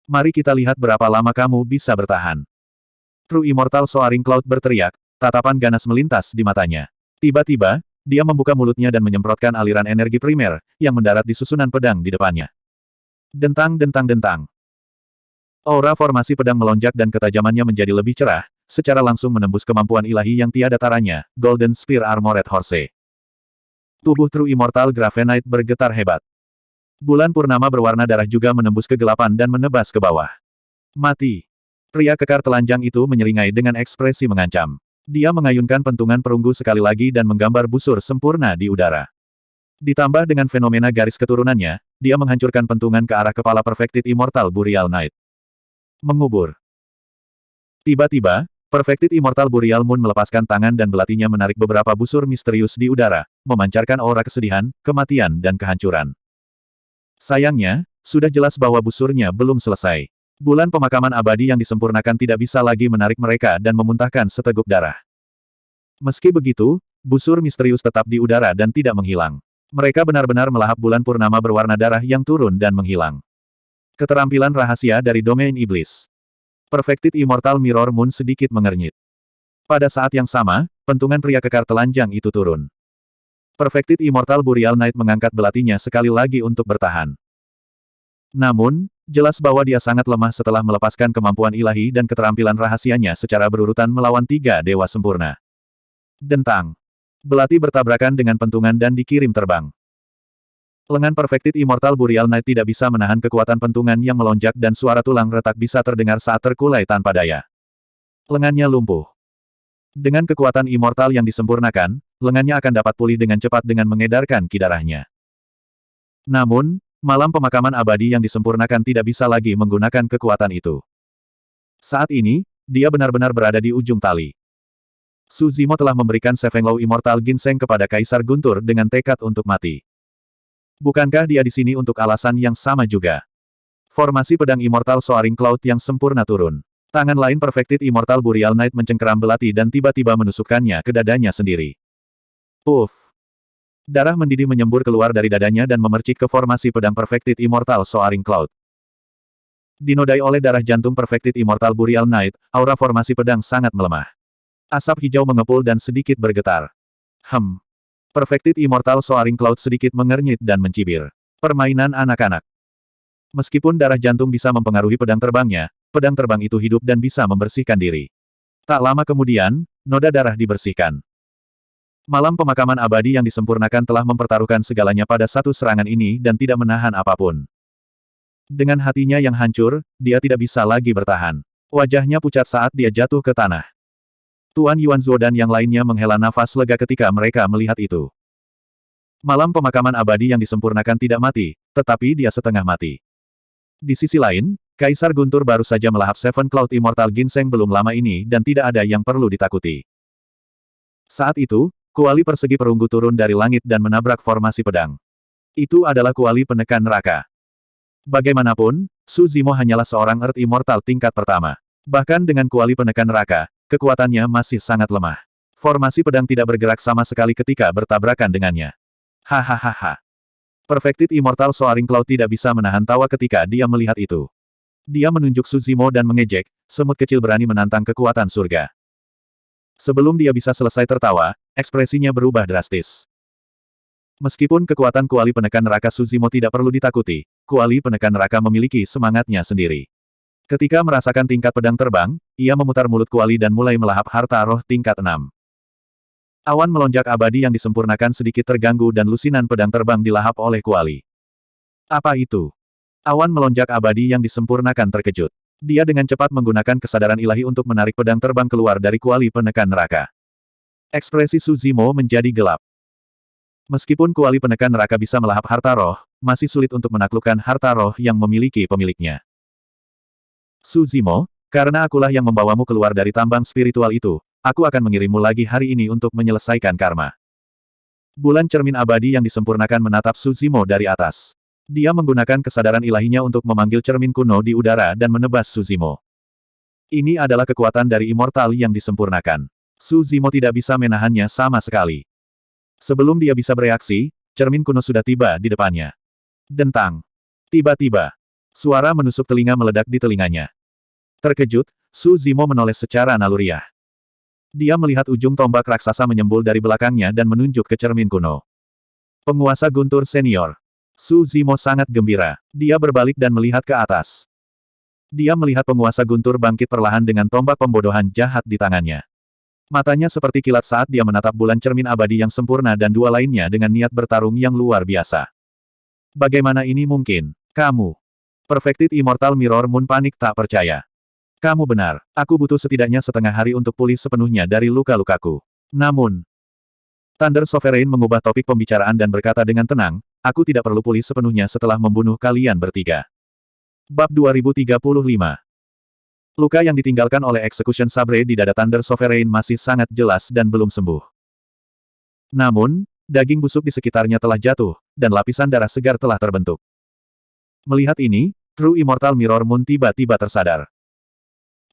Mari kita lihat berapa lama kamu bisa bertahan. True Immortal Soaring Cloud berteriak, tatapan ganas melintas di matanya. Tiba-tiba, dia membuka mulutnya dan menyemprotkan aliran energi primer, yang mendarat di susunan pedang di depannya. Dentang-dentang-dentang. Aura formasi pedang melonjak dan ketajamannya menjadi lebih cerah, secara langsung menembus kemampuan ilahi yang tiada taranya, Golden Spear Armored Horse. Tubuh True Immortal Gravenite bergetar hebat. Bulan purnama berwarna darah juga menembus kegelapan dan menebas ke bawah. Mati. Pria kekar telanjang itu menyeringai dengan ekspresi mengancam. Dia mengayunkan pentungan perunggu sekali lagi dan menggambar busur sempurna di udara. Ditambah dengan fenomena garis keturunannya, dia menghancurkan pentungan ke arah kepala Perfected Immortal Burial Knight. Mengubur. Tiba-tiba, Perfected Immortal Burial Moon melepaskan tangan dan belatinya menarik beberapa busur misterius di udara, memancarkan aura kesedihan, kematian dan kehancuran. Sayangnya, sudah jelas bahwa busurnya belum selesai. Bulan pemakaman abadi yang disempurnakan tidak bisa lagi menarik mereka dan memuntahkan seteguk darah. Meski begitu, busur misterius tetap di udara dan tidak menghilang. Mereka benar-benar melahap bulan purnama berwarna darah yang turun dan menghilang. Keterampilan rahasia dari domain iblis. Perfected Immortal Mirror Moon sedikit mengernyit. Pada saat yang sama, pentungan pria kekar telanjang itu turun. Perfected Immortal Burial Knight mengangkat belatinya sekali lagi untuk bertahan. Namun, jelas bahwa dia sangat lemah setelah melepaskan kemampuan ilahi dan keterampilan rahasianya secara berurutan melawan tiga dewa sempurna. Dentang. Belati bertabrakan dengan pentungan dan dikirim terbang. Lengan Perfected Immortal Burial Knight tidak bisa menahan kekuatan pentungan yang melonjak dan suara tulang retak bisa terdengar saat terkulai tanpa daya. Lengannya lumpuh. Dengan kekuatan immortal yang disempurnakan, lengannya akan dapat pulih dengan cepat dengan mengedarkan ki darahnya. Namun, malam pemakaman abadi yang disempurnakan tidak bisa lagi menggunakan kekuatan itu. Saat ini, dia benar-benar berada di ujung tali. Su Zimo telah memberikan Sevenlow Immortal Ginseng kepada Kaisar Guntur dengan tekad untuk mati. Bukankah dia di sini untuk alasan yang sama juga? Formasi pedang Immortal Soaring Cloud yang sempurna turun. Tangan lain Perfected Immortal Burial Knight mencengkeram belati dan tiba-tiba menusukkannya ke dadanya sendiri. Uff! Darah mendidih menyembur keluar dari dadanya dan memercik ke formasi pedang Perfected Immortal Soaring Cloud. Dinodai oleh darah jantung Perfected Immortal Burial Knight, aura formasi pedang sangat melemah. Asap hijau mengepul dan sedikit bergetar. Perfected Immortal Soaring Cloud sedikit mengernyit dan mencibir. Permainan anak-anak. Meskipun darah jantung bisa mempengaruhi pedang terbangnya, pedang terbang itu hidup dan bisa membersihkan diri. Tak lama kemudian, noda darah dibersihkan. Malam pemakaman abadi yang disempurnakan telah mempertaruhkan segalanya pada satu serangan ini dan tidak menahan apapun. Dengan hatinya yang hancur, dia tidak bisa lagi bertahan. Wajahnya pucat saat dia jatuh ke tanah. Tuan Yuanzuo dan yang lainnya menghela nafas lega ketika mereka melihat itu. Malam pemakaman abadi yang disempurnakan tidak mati, tetapi dia setengah mati. Di sisi lain, Kaisar Guntur baru saja melahap Seven Cloud Immortal Ginseng belum lama ini dan tidak ada yang perlu ditakuti. Saat itu, kuali persegi perunggu turun dari langit dan menabrak formasi pedang. Itu adalah kuali penekan neraka. Bagaimanapun, Su Zimo hanyalah seorang Earth Immortal tingkat pertama. Bahkan dengan kuali penekan neraka, kekuatannya masih sangat lemah. Formasi pedang tidak bergerak sama sekali ketika bertabrakan dengannya. Hahaha. Perfected Immortal Soaring Cloud tidak bisa menahan tawa ketika dia melihat itu. Dia menunjuk Su Zimo dan mengejek, semut kecil berani menantang kekuatan surga. Sebelum dia bisa selesai tertawa, ekspresinya berubah drastis. Meskipun kekuatan kuali penekan neraka Su Zimo tidak perlu ditakuti, kuali penekan neraka memiliki semangatnya sendiri. Ketika merasakan tingkat pedang terbang, ia memutar mulut kuali dan mulai melahap harta roh tingkat 6. Awan melonjak abadi yang disempurnakan sedikit terganggu dan lusinan pedang terbang dilahap oleh kuali. Apa itu? Awan melonjak abadi yang disempurnakan terkejut. Dia dengan cepat menggunakan kesadaran ilahi untuk menarik pedang terbang keluar dari kuali penekan neraka. Ekspresi Su Zimo menjadi gelap. Meskipun kuali penekan neraka bisa melahap harta roh, masih sulit untuk menaklukkan harta roh yang memiliki pemiliknya. Su Zimo, karena akulah yang membawamu keluar dari tambang spiritual itu, aku akan mengirimmu lagi hari ini untuk menyelesaikan karma. Bulan cermin abadi yang disempurnakan menatap Su Zimo dari atas. Dia menggunakan kesadaran ilahinya untuk memanggil cermin kuno di udara dan menebas Su Zimo. Ini adalah kekuatan dari immortal yang disempurnakan. Su Zimo tidak bisa menahannya sama sekali. Sebelum dia bisa bereaksi, cermin kuno sudah tiba di depannya. Dentang. Tiba-tiba, suara menusuk telinga meledak di telinganya. Terkejut, Su Zimo menoleh secara naluriah. Dia melihat ujung tombak raksasa menyembul dari belakangnya dan menunjuk ke cermin kuno. Penguasa Guntur Senior. Su Zimo sangat gembira. Dia berbalik dan melihat ke atas. Dia melihat penguasa Guntur bangkit perlahan dengan tombak pembodohan jahat di tangannya. Matanya seperti kilat saat dia menatap bulan cermin abadi yang sempurna dan dua lainnya dengan niat bertarung yang luar biasa. Bagaimana ini mungkin? Kamu. Perfected Immortal Mirror Moon panik tak percaya. Kamu benar. Aku butuh setidaknya setengah hari untuk pulih sepenuhnya dari luka-lukaku. Namun, Thunder Sovereign mengubah topik pembicaraan dan berkata dengan tenang, aku tidak perlu pulih sepenuhnya setelah membunuh kalian bertiga. Bab 2035. Luka yang ditinggalkan oleh Execution Sabre di dada Thunder Sovereign masih sangat jelas dan belum sembuh. Namun, daging busuk di sekitarnya telah jatuh, dan lapisan darah segar telah terbentuk. Melihat ini, True Immortal Mirror Moon tiba-tiba tersadar.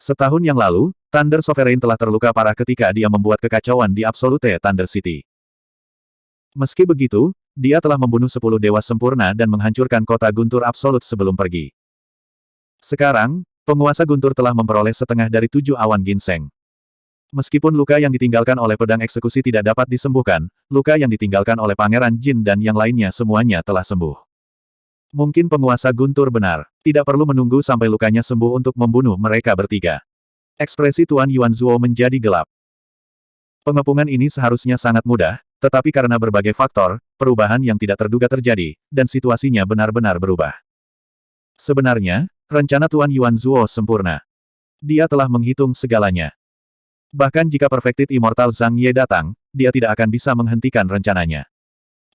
Setahun yang lalu, Thunder Sovereign telah terluka parah ketika dia membuat kekacauan di Absolute Thunder City. Meski begitu, dia telah membunuh 10 dewa sempurna dan menghancurkan kota Guntur Absolut sebelum pergi. Sekarang, penguasa Guntur telah memperoleh setengah dari 7 awan ginseng. Meskipun luka yang ditinggalkan oleh pedang eksekusi tidak dapat disembuhkan, luka yang ditinggalkan oleh Pangeran Jin dan yang lainnya semuanya telah sembuh. Mungkin penguasa Guntur benar. Tidak perlu menunggu sampai lukanya sembuh untuk membunuh mereka bertiga. Ekspresi Tuan Yuanzuo menjadi gelap. Pengepungan ini seharusnya sangat mudah, tetapi karena berbagai faktor, perubahan yang tidak terduga terjadi, dan situasinya benar-benar berubah. Sebenarnya, rencana Tuan Yuanzuo sempurna. Dia telah menghitung segalanya. Bahkan jika Perfected Immortal Zhang Ye datang, dia tidak akan bisa menghentikan rencananya.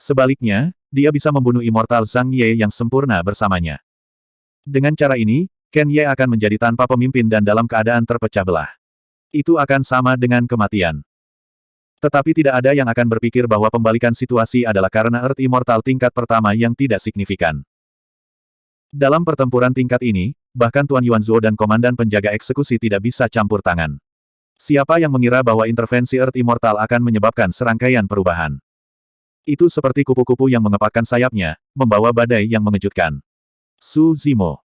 Sebaliknya, dia bisa membunuh Immortal Zhang Ye yang sempurna bersamanya. Dengan cara ini, Ken Ye akan menjadi tanpa pemimpin dan dalam keadaan terpecah belah. Itu akan sama dengan kematian. Tetapi tidak ada yang akan berpikir bahwa pembalikan situasi adalah karena Earth Immortal tingkat pertama yang tidak signifikan. Dalam pertempuran tingkat ini, bahkan Tuan Yuanzuo dan Komandan Penjaga Eksekusi tidak bisa campur tangan. Siapa yang mengira bahwa intervensi Earth Immortal akan menyebabkan serangkaian perubahan? Itu seperti kupu-kupu yang mengepakkan sayapnya, membawa badai yang mengejutkan. Su Zimo.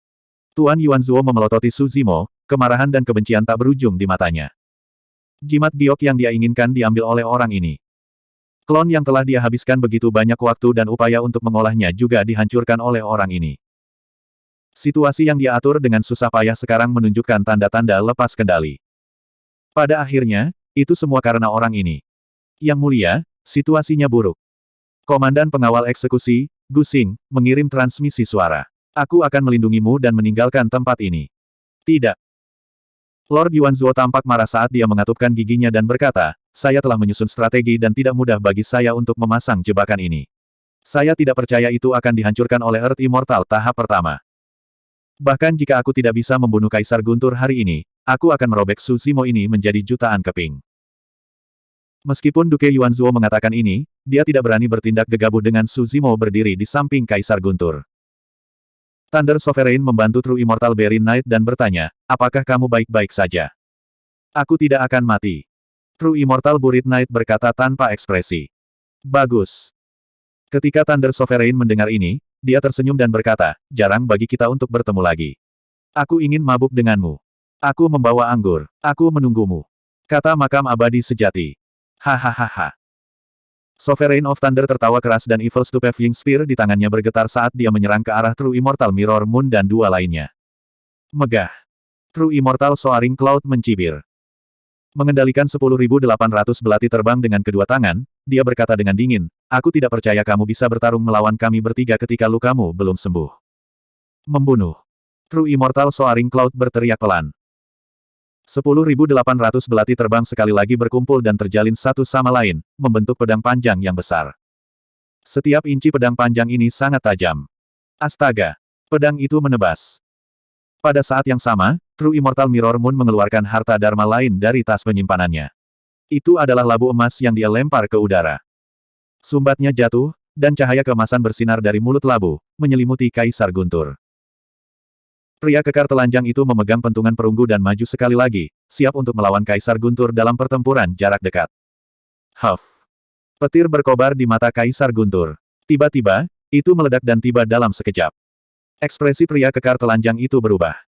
Tuan Yuanzuo memelototi Su Zimo, kemarahan dan kebencian tak berujung di matanya. Jimat giok yang dia inginkan diambil oleh orang ini. Klon yang telah dia habiskan begitu banyak waktu dan upaya untuk mengolahnya juga dihancurkan oleh orang ini. Situasi yang dia atur dengan susah payah sekarang menunjukkan tanda-tanda lepas kendali. Pada akhirnya, itu semua karena orang ini. Yang mulia, situasinya buruk. Komandan Pengawal Eksekusi, Gu Xing, mengirim transmisi suara. Aku akan melindungimu dan meninggalkan tempat ini. Tidak. Lord Yuanzuo tampak marah saat dia mengatupkan giginya dan berkata, saya telah menyusun strategi dan tidak mudah bagi saya untuk memasang jebakan ini. Saya tidak percaya itu akan dihancurkan oleh Earth Immortal tahap pertama. Bahkan jika aku tidak bisa membunuh Kaisar Guntur hari ini, aku akan merobek Su Zimo ini menjadi jutaan keping. Meskipun Duke Yuanzuo mengatakan ini, dia tidak berani bertindak gegabah dengan Su Zimo berdiri di samping Kaisar Guntur. Thunder Sovereign membantu True Immortal Berry Knight dan bertanya, apakah kamu baik-baik saja? Aku tidak akan mati. True Immortal Burit Knight berkata tanpa ekspresi. Bagus. Ketika Thunder Sovereign mendengar ini, dia tersenyum dan berkata, jarang bagi kita untuk bertemu lagi. Aku ingin mabuk denganmu. Aku membawa anggur. Aku menunggumu. Kata makam abadi sejati. Hahaha. Sovereign of Thunder tertawa keras dan Evil Stupefying Spear di tangannya bergetar saat dia menyerang ke arah True Immortal Mirror Moon dan dua lainnya. Megah. True Immortal Soaring Cloud mencibir. Mengendalikan 10.800 belati terbang dengan kedua tangan, dia berkata dengan dingin, aku tidak percaya kamu bisa bertarung melawan kami bertiga ketika lukamu belum sembuh. Membunuh. True Immortal Soaring Cloud berteriak pelan. 10.800 belati terbang sekali lagi berkumpul dan terjalin satu sama lain, membentuk pedang panjang yang besar. Setiap inci pedang panjang ini sangat tajam. Astaga! Pedang itu menebas. Pada saat yang sama, True Immortal Mirror Moon mengeluarkan harta dharma lain dari tas penyimpanannya. Itu adalah labu emas yang dia lempar ke udara. Sumbatnya jatuh, dan cahaya keemasan bersinar dari mulut labu, menyelimuti Kaisar Guntur. Pria kekar telanjang itu memegang pentungan perunggu dan maju sekali lagi, siap untuk melawan Kaisar Guntur dalam pertempuran jarak dekat. Huff! Petir berkobar di mata Kaisar Guntur. Tiba-tiba, itu meledak dan tiba dalam sekejap. Ekspresi pria kekar telanjang itu berubah.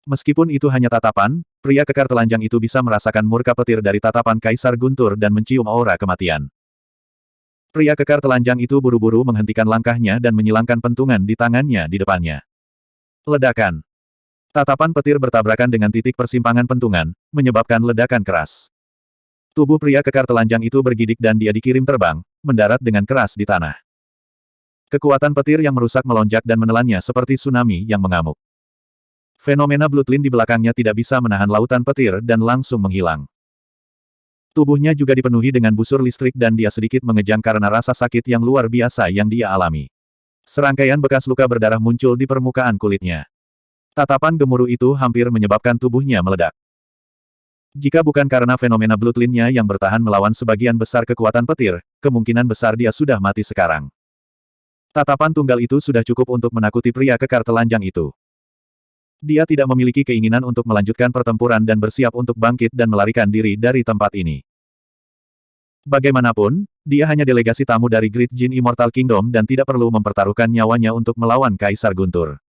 Meskipun itu hanya tatapan, pria kekar telanjang itu bisa merasakan murka petir dari tatapan Kaisar Guntur dan mencium aura kematian. Pria kekar telanjang itu buru-buru menghentikan langkahnya dan menyilangkan pentungan di tangannya di depannya. Ledakan. Tatapan petir bertabrakan dengan titik persimpangan pentungan, menyebabkan ledakan keras. Tubuh pria kekar telanjang itu bergidik dan dia dikirim terbang, mendarat dengan keras di tanah. Kekuatan petir yang merusak melonjak dan menelannya seperti tsunami yang mengamuk. Fenomena Bloodline di belakangnya tidak bisa menahan lautan petir dan langsung menghilang. Tubuhnya juga dipenuhi dengan busur listrik dan dia sedikit mengejang karena rasa sakit yang luar biasa yang dia alami. Serangkaian bekas luka berdarah muncul di permukaan kulitnya. Tatapan gemuruh itu hampir menyebabkan tubuhnya meledak. Jika bukan karena fenomena Bloodline-nya yang bertahan melawan sebagian besar kekuatan petir, kemungkinan besar dia sudah mati sekarang. Tatapan tunggal itu sudah cukup untuk menakuti pria kekar telanjang itu. Dia tidak memiliki keinginan untuk melanjutkan pertempuran dan bersiap untuk bangkit dan melarikan diri dari tempat ini. Bagaimanapun, dia hanya delegasi tamu dari Great Jin Immortal Kingdom dan tidak perlu mempertaruhkan nyawanya untuk melawan Kaisar Guntur.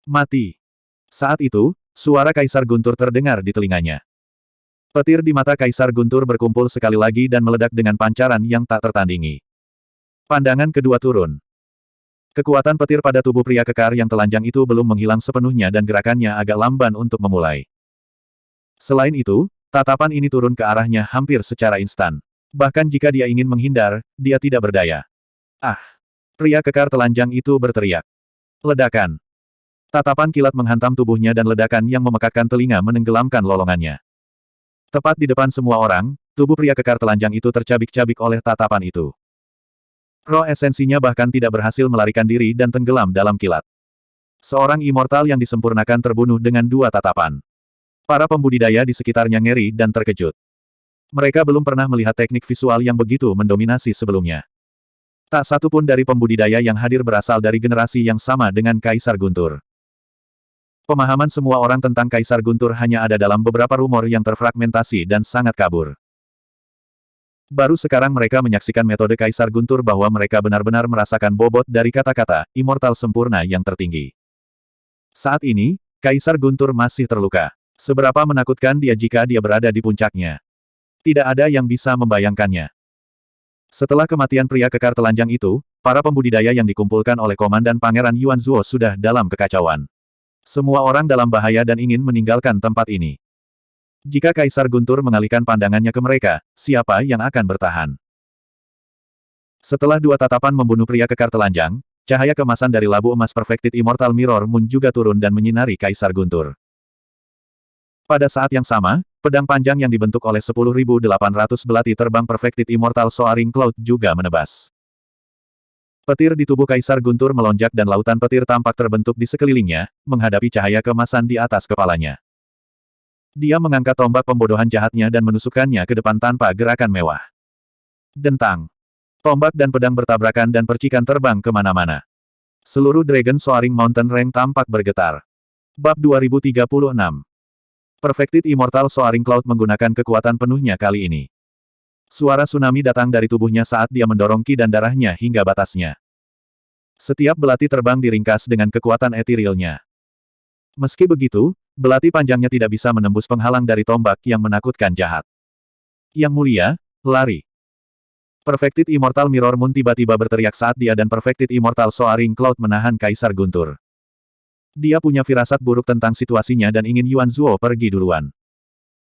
Mati. Saat itu, suara Kaisar Guntur terdengar di telinganya. Petir di mata Kaisar Guntur berkumpul sekali lagi dan meledak dengan pancaran yang tak tertandingi. Pandangan kedua turun. Kekuatan petir pada tubuh pria kekar yang telanjang itu belum menghilang sepenuhnya dan gerakannya agak lamban untuk memulai. Selain itu, tatapan ini turun ke arahnya hampir secara instan. Bahkan jika dia ingin menghindar, dia tidak berdaya. Ah! Pria kekar telanjang itu berteriak. Ledakan. Tatapan kilat menghantam tubuhnya dan ledakan yang memekakkan telinga menenggelamkan lolongannya. Tepat di depan semua orang, tubuh pria kekar telanjang itu tercabik-cabik oleh tatapan itu. Roh esensinya bahkan tidak berhasil melarikan diri dan tenggelam dalam kilat. Seorang immortal yang disempurnakan terbunuh dengan dua tatapan. Para pembudidaya di sekitarnya ngeri dan terkejut. Mereka belum pernah melihat teknik visual yang begitu mendominasi sebelumnya. Tak satu pun dari pembudidaya yang hadir berasal dari generasi yang sama dengan Kaisar Guntur. Pemahaman semua orang tentang Kaisar Guntur hanya ada dalam beberapa rumor yang terfragmentasi dan sangat kabur. Baru sekarang mereka menyaksikan metode Kaisar Guntur bahwa mereka benar-benar merasakan bobot dari kata-kata, immortal sempurna yang tertinggi. Saat ini, Kaisar Guntur masih terluka. Seberapa menakutkan dia jika dia berada di puncaknya. Tidak ada yang bisa membayangkannya. Setelah kematian pria kekar telanjang itu, para pembudidaya yang dikumpulkan oleh Komandan Pangeran Yuanzuo sudah dalam kekacauan. Semua orang dalam bahaya dan ingin meninggalkan tempat ini. Jika Kaisar Guntur mengalihkan pandangannya ke mereka, siapa yang akan bertahan? Setelah dua tatapan membunuh pria kekar telanjang, cahaya kemasan dari labu emas Perfected Immortal Mirror Moon juga turun dan menyinari Kaisar Guntur. Pada saat yang sama, pedang panjang yang dibentuk oleh 10.800 belati terbang Perfected Immortal Soaring Cloud juga menebas. Petir di tubuh Kaisar Guntur melonjak dan lautan petir tampak terbentuk di sekelilingnya, menghadapi cahaya kemasan di atas kepalanya. Dia mengangkat tombak pembodohan jahatnya dan menusukkannya ke depan tanpa gerakan mewah. Dentang. Tombak dan pedang bertabrakan dan percikan terbang kemana-mana. Seluruh Dragon Soaring Mountain Range tampak bergetar. Bab 2036. Perfected Immortal Soaring Cloud menggunakan kekuatan penuhnya kali ini. Suara tsunami datang dari tubuhnya saat dia mendorong ki dan darahnya hingga batasnya. Setiap belati terbang diringkas dengan kekuatan etherealnya. Meski begitu, belati panjangnya tidak bisa menembus penghalang dari tombak yang menakutkan jahat. Yang mulia, lari. Perfected Immortal Mirror Moon tiba-tiba berteriak saat dia dan Perfected Immortal Soaring Cloud menahan Kaisar Guntur. Dia punya firasat buruk tentang situasinya dan ingin Yuanzuo pergi duluan.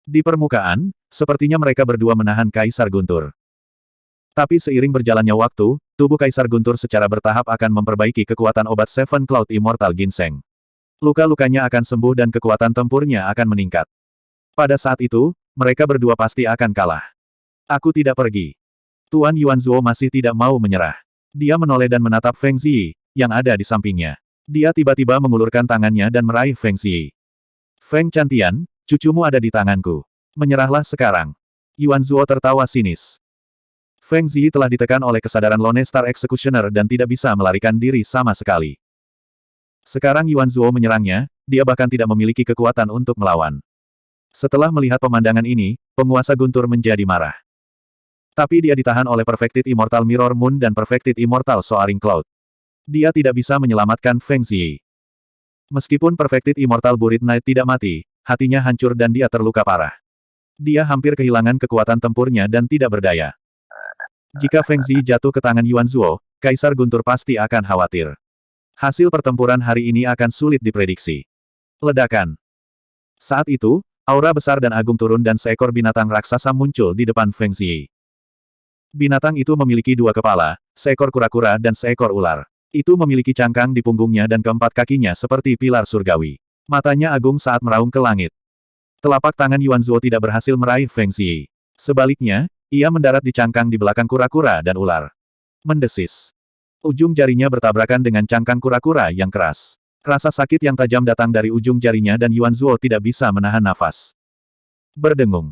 Di permukaan, sepertinya mereka berdua menahan Kaisar Guntur. Tapi seiring berjalannya waktu, tubuh Kaisar Guntur secara bertahap akan memperbaiki kekuatan obat Seven Cloud Immortal Ginseng. Luka-lukanya akan sembuh dan kekuatan tempurnya akan meningkat. Pada saat itu, mereka berdua pasti akan kalah. Aku tidak pergi. Tuan Yuanzuo masih tidak mau menyerah. Dia menoleh dan menatap Feng Ziyi, yang ada di sampingnya. Dia tiba-tiba mengulurkan tangannya dan meraih Feng Ziyi. Feng Chantian, cucumu ada di tanganku. Menyerahlah sekarang. Yuanzuo tertawa sinis. Feng Ziyi telah ditekan oleh kesadaran Lone Star Executioner dan tidak bisa melarikan diri sama sekali. Sekarang Yuanzuo menyerangnya, dia bahkan tidak memiliki kekuatan untuk melawan. Setelah melihat pemandangan ini, penguasa Guntur menjadi marah. Tapi dia ditahan oleh Perfected Immortal Mirror Moon dan Perfected Immortal Soaring Cloud. Dia tidak bisa menyelamatkan Feng Ziyi. Meskipun Perfected Immortal Burit Knight tidak mati, hatinya hancur dan dia terluka parah. Dia hampir kehilangan kekuatan tempurnya dan tidak berdaya. Jika Feng Ziyi jatuh ke tangan Yuanzuo, Kaisar Guntur pasti akan khawatir. Hasil pertempuran hari ini akan sulit diprediksi. Ledakan. Saat itu, aura besar dan agung turun dan seekor binatang raksasa muncul di depan Feng Ziyi. Binatang itu memiliki dua kepala, seekor kura-kura dan seekor ular. Itu memiliki cangkang di punggungnya dan keempat kakinya seperti pilar surgawi. Matanya agung saat meraung ke langit. Telapak tangan Yuanzuo tidak berhasil meraih Feng Ziyi. Sebaliknya, ia mendarat di cangkang di belakang kura-kura dan ular. Mendesis. Ujung jarinya bertabrakan dengan cangkang kura-kura yang keras. Rasa sakit yang tajam datang dari ujung jarinya dan Yuanzuo tidak bisa menahan nafas. Berdengung.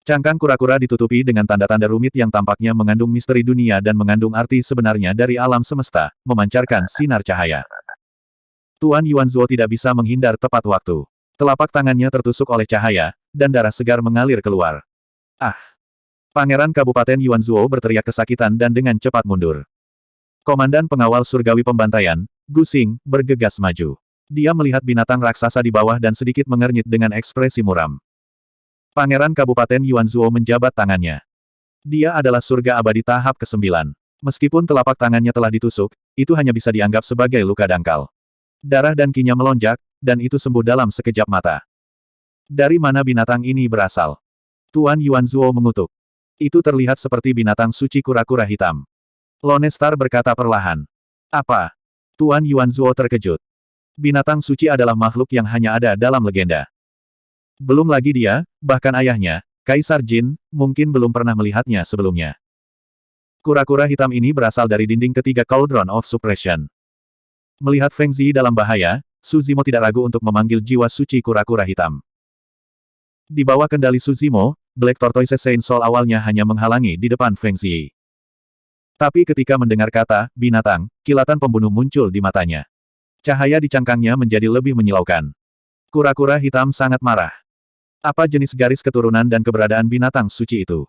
Cangkang kura-kura ditutupi dengan tanda-tanda rumit yang tampaknya mengandung misteri dunia dan mengandung arti sebenarnya dari alam semesta, memancarkan sinar cahaya. Tuan Yuanzuo tidak bisa menghindar tepat waktu. Telapak tangannya tertusuk oleh cahaya, dan darah segar mengalir keluar. Ah! Pangeran Kabupaten Yuanzuo berteriak kesakitan dan dengan cepat mundur. Komandan pengawal surgawi pembantaian, Gu Xing, bergegas maju. Dia melihat binatang raksasa di bawah dan sedikit mengernyit dengan ekspresi muram. Pangeran Kabupaten Yuanzuo menjabat tangannya. Dia adalah surga abadi tahap ke-9. Meskipun telapak tangannya telah ditusuk, itu hanya bisa dianggap sebagai luka dangkal. Darah dan kinya melonjak, dan itu sembuh dalam sekejap mata. Dari mana binatang ini berasal? Tuan Yuanzuo mengutuk. Itu terlihat seperti binatang suci kura-kura hitam. Lone Star berkata perlahan. Apa? Tuan Yuanzuo terkejut. Binatang suci adalah makhluk yang hanya ada dalam legenda. Belum lagi dia, bahkan ayahnya, Kaisar Jin, mungkin belum pernah melihatnya sebelumnya. Kura-kura hitam ini berasal dari dinding ketiga Cauldron of Suppression. Melihat Feng Ziyi dalam bahaya, Su Zimo tidak ragu untuk memanggil jiwa suci kura-kura hitam. Di bawah kendali Su Zimo, Black Tortoise Saint Soul awalnya hanya menghalangi di depan Feng Ziyi. Tapi ketika mendengar kata binatang, kilatan pembunuh muncul di matanya. Cahaya di cangkangnya menjadi lebih menyilaukan. Kura-kura hitam sangat marah. Apa jenis garis keturunan dan keberadaan binatang suci itu?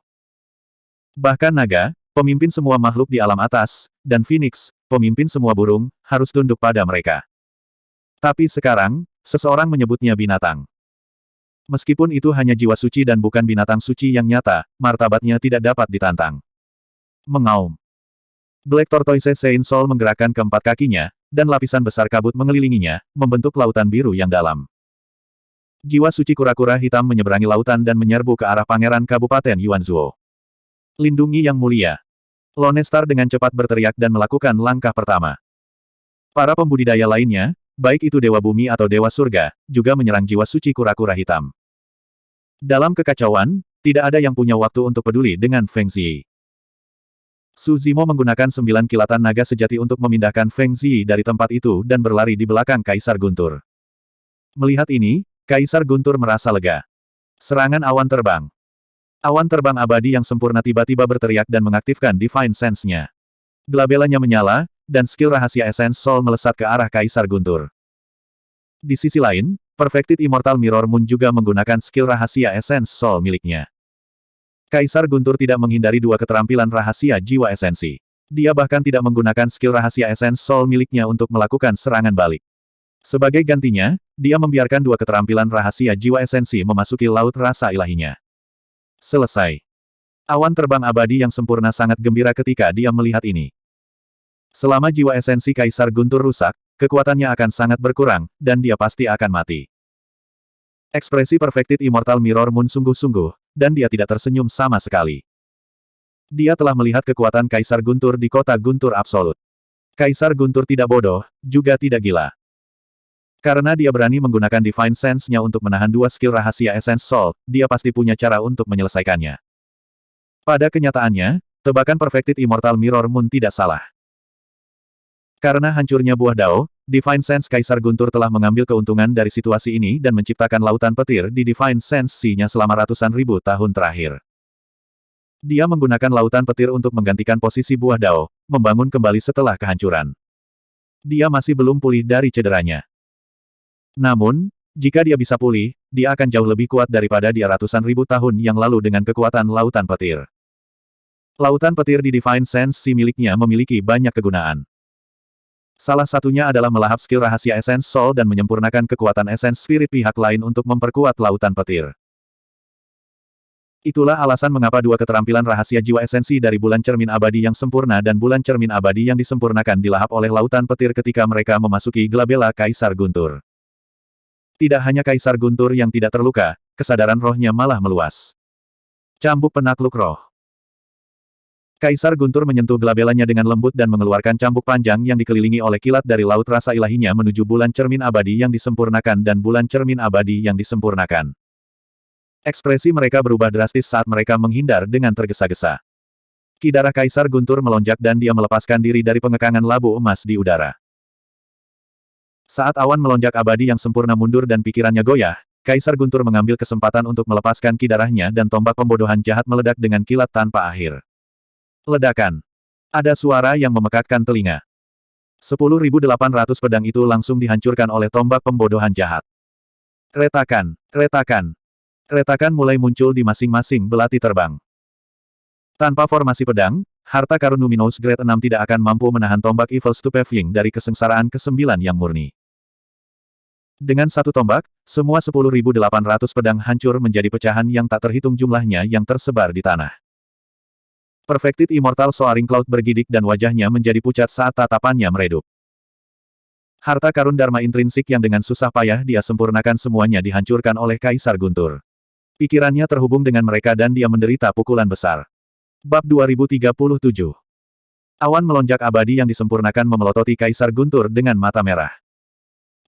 Bahkan naga, pemimpin semua makhluk di alam atas, dan Phoenix, pemimpin semua burung, harus tunduk pada mereka. Tapi sekarang, seseorang menyebutnya binatang. Meskipun itu hanya jiwa suci dan bukan binatang suci yang nyata, martabatnya tidak dapat ditantang. Mengaum. Black Tortoise Saint Soul menggerakkan keempat kakinya, dan lapisan besar kabut mengelilinginya, membentuk lautan biru yang dalam. Jiwa suci kura-kura hitam menyeberangi lautan dan menyerbu ke arah Pangeran Kabupaten Yuanzhuo. Lindungi Yang Mulia. Lone Star dengan cepat berteriak dan melakukan langkah pertama. Para pembudidaya lainnya, baik itu Dewa Bumi atau Dewa Surga, juga menyerang jiwa suci kura-kura hitam. Dalam kekacauan, tidak ada yang punya waktu untuk peduli dengan Feng Ziyi. Su Zimo menggunakan 9 kilatan naga sejati untuk memindahkan Feng Ziyi dari tempat itu dan berlari di belakang Kaisar Guntur. Melihat ini, Kaisar Guntur merasa lega. Serangan awan terbang. Awan terbang abadi yang sempurna tiba-tiba berteriak dan mengaktifkan Divine Sense-nya. Glabelanya menyala, dan skill rahasia Essence Soul melesat ke arah Kaisar Guntur. Di sisi lain, Perfected Immortal Mirror Moon juga menggunakan skill rahasia Essence Soul miliknya. Kaisar Guntur tidak menghindari dua keterampilan rahasia jiwa esensi. Dia bahkan tidak menggunakan skill rahasia Essence Soul miliknya untuk melakukan serangan balik. Sebagai gantinya, dia membiarkan dua keterampilan rahasia jiwa esensi memasuki laut rasa ilahinya. Selesai. Awan terbang abadi yang sempurna sangat gembira ketika dia melihat ini. Selama jiwa esensi Kaisar Guntur rusak, kekuatannya akan sangat berkurang, dan dia pasti akan mati. Ekspresi Perfected Immortal Mirror Moon sungguh-sungguh, dan dia tidak tersenyum sama sekali. Dia telah melihat kekuatan Kaisar Guntur di kota Guntur Absolut. Kaisar Guntur tidak bodoh, juga tidak gila. Karena dia berani menggunakan Divine Sense-nya untuk menahan dua skill rahasia Essence Soul, dia pasti punya cara untuk menyelesaikannya. Pada kenyataannya, tebakan Perfected Immortal Mirror Moon tidak salah. Karena hancurnya buah Dao, Divine Sense Kaisar Guntur telah mengambil keuntungan dari situasi ini dan menciptakan lautan petir di Divine Sense-nya selama ratusan ribu tahun terakhir. Dia menggunakan lautan petir untuk menggantikan posisi buah Dao, membangun kembali setelah kehancuran. Dia masih belum pulih dari cederanya. Namun, jika dia bisa pulih, dia akan jauh lebih kuat daripada dia ratusan ribu tahun yang lalu dengan kekuatan lautan petir. Lautan petir di Divine Sense miliknya memiliki banyak kegunaan. Salah satunya adalah melahap skill rahasia Essence Soul dan menyempurnakan kekuatan Essence Spirit pihak lain untuk memperkuat lautan petir. Itulah alasan mengapa dua keterampilan rahasia jiwa esensi dari bulan cermin abadi yang sempurna dan bulan cermin abadi yang disempurnakan dilahap oleh lautan petir ketika mereka memasuki glabela Kaisar Guntur. Tidak hanya Kaisar Guntur yang tidak terluka, kesadaran rohnya malah meluas. Cambuk Penakluk Roh. Kaisar Guntur menyentuh glabelanya dengan lembut dan mengeluarkan cambuk panjang yang dikelilingi oleh kilat dari laut rasa ilahinya menuju bulan cermin abadi yang disempurnakan dan bulan cermin abadi yang disempurnakan. Ekspresi mereka berubah drastis saat mereka menghindar dengan tergesa-gesa. Ki darah Kaisar Guntur melonjak dan dia melepaskan diri dari pengekangan labu emas di udara. Saat awan melonjak abadi yang sempurna mundur dan pikirannya goyah, Kaisar Guntur mengambil kesempatan untuk melepaskan ki darahnya dan tombak pembodohan jahat meledak dengan kilat tanpa akhir. Ledakan. Ada suara yang memekakkan telinga. 10.800 pedang itu langsung dihancurkan oleh tombak pembodohan jahat. Retakan, retakan. Retakan mulai muncul di masing-masing belati terbang. Tanpa formasi pedang, harta karun Luminous Grade 6 tidak akan mampu menahan tombak Evil Stupefying dari kesengsaraan ke-9 yang murni. Dengan satu tombak, semua 10.800 pedang hancur menjadi pecahan yang tak terhitung jumlahnya yang tersebar di tanah. Perfected Immortal Soaring Cloud bergidik dan wajahnya menjadi pucat saat tatapannya meredup. Harta karun Dharma intrinsik yang dengan susah payah dia sempurnakan semuanya dihancurkan oleh Kaisar Guntur. Pikirannya terhubung dengan mereka dan dia menderita pukulan besar. Bab 2037. Awan melonjak abadi yang disempurnakan memelototi Kaisar Guntur dengan mata merah.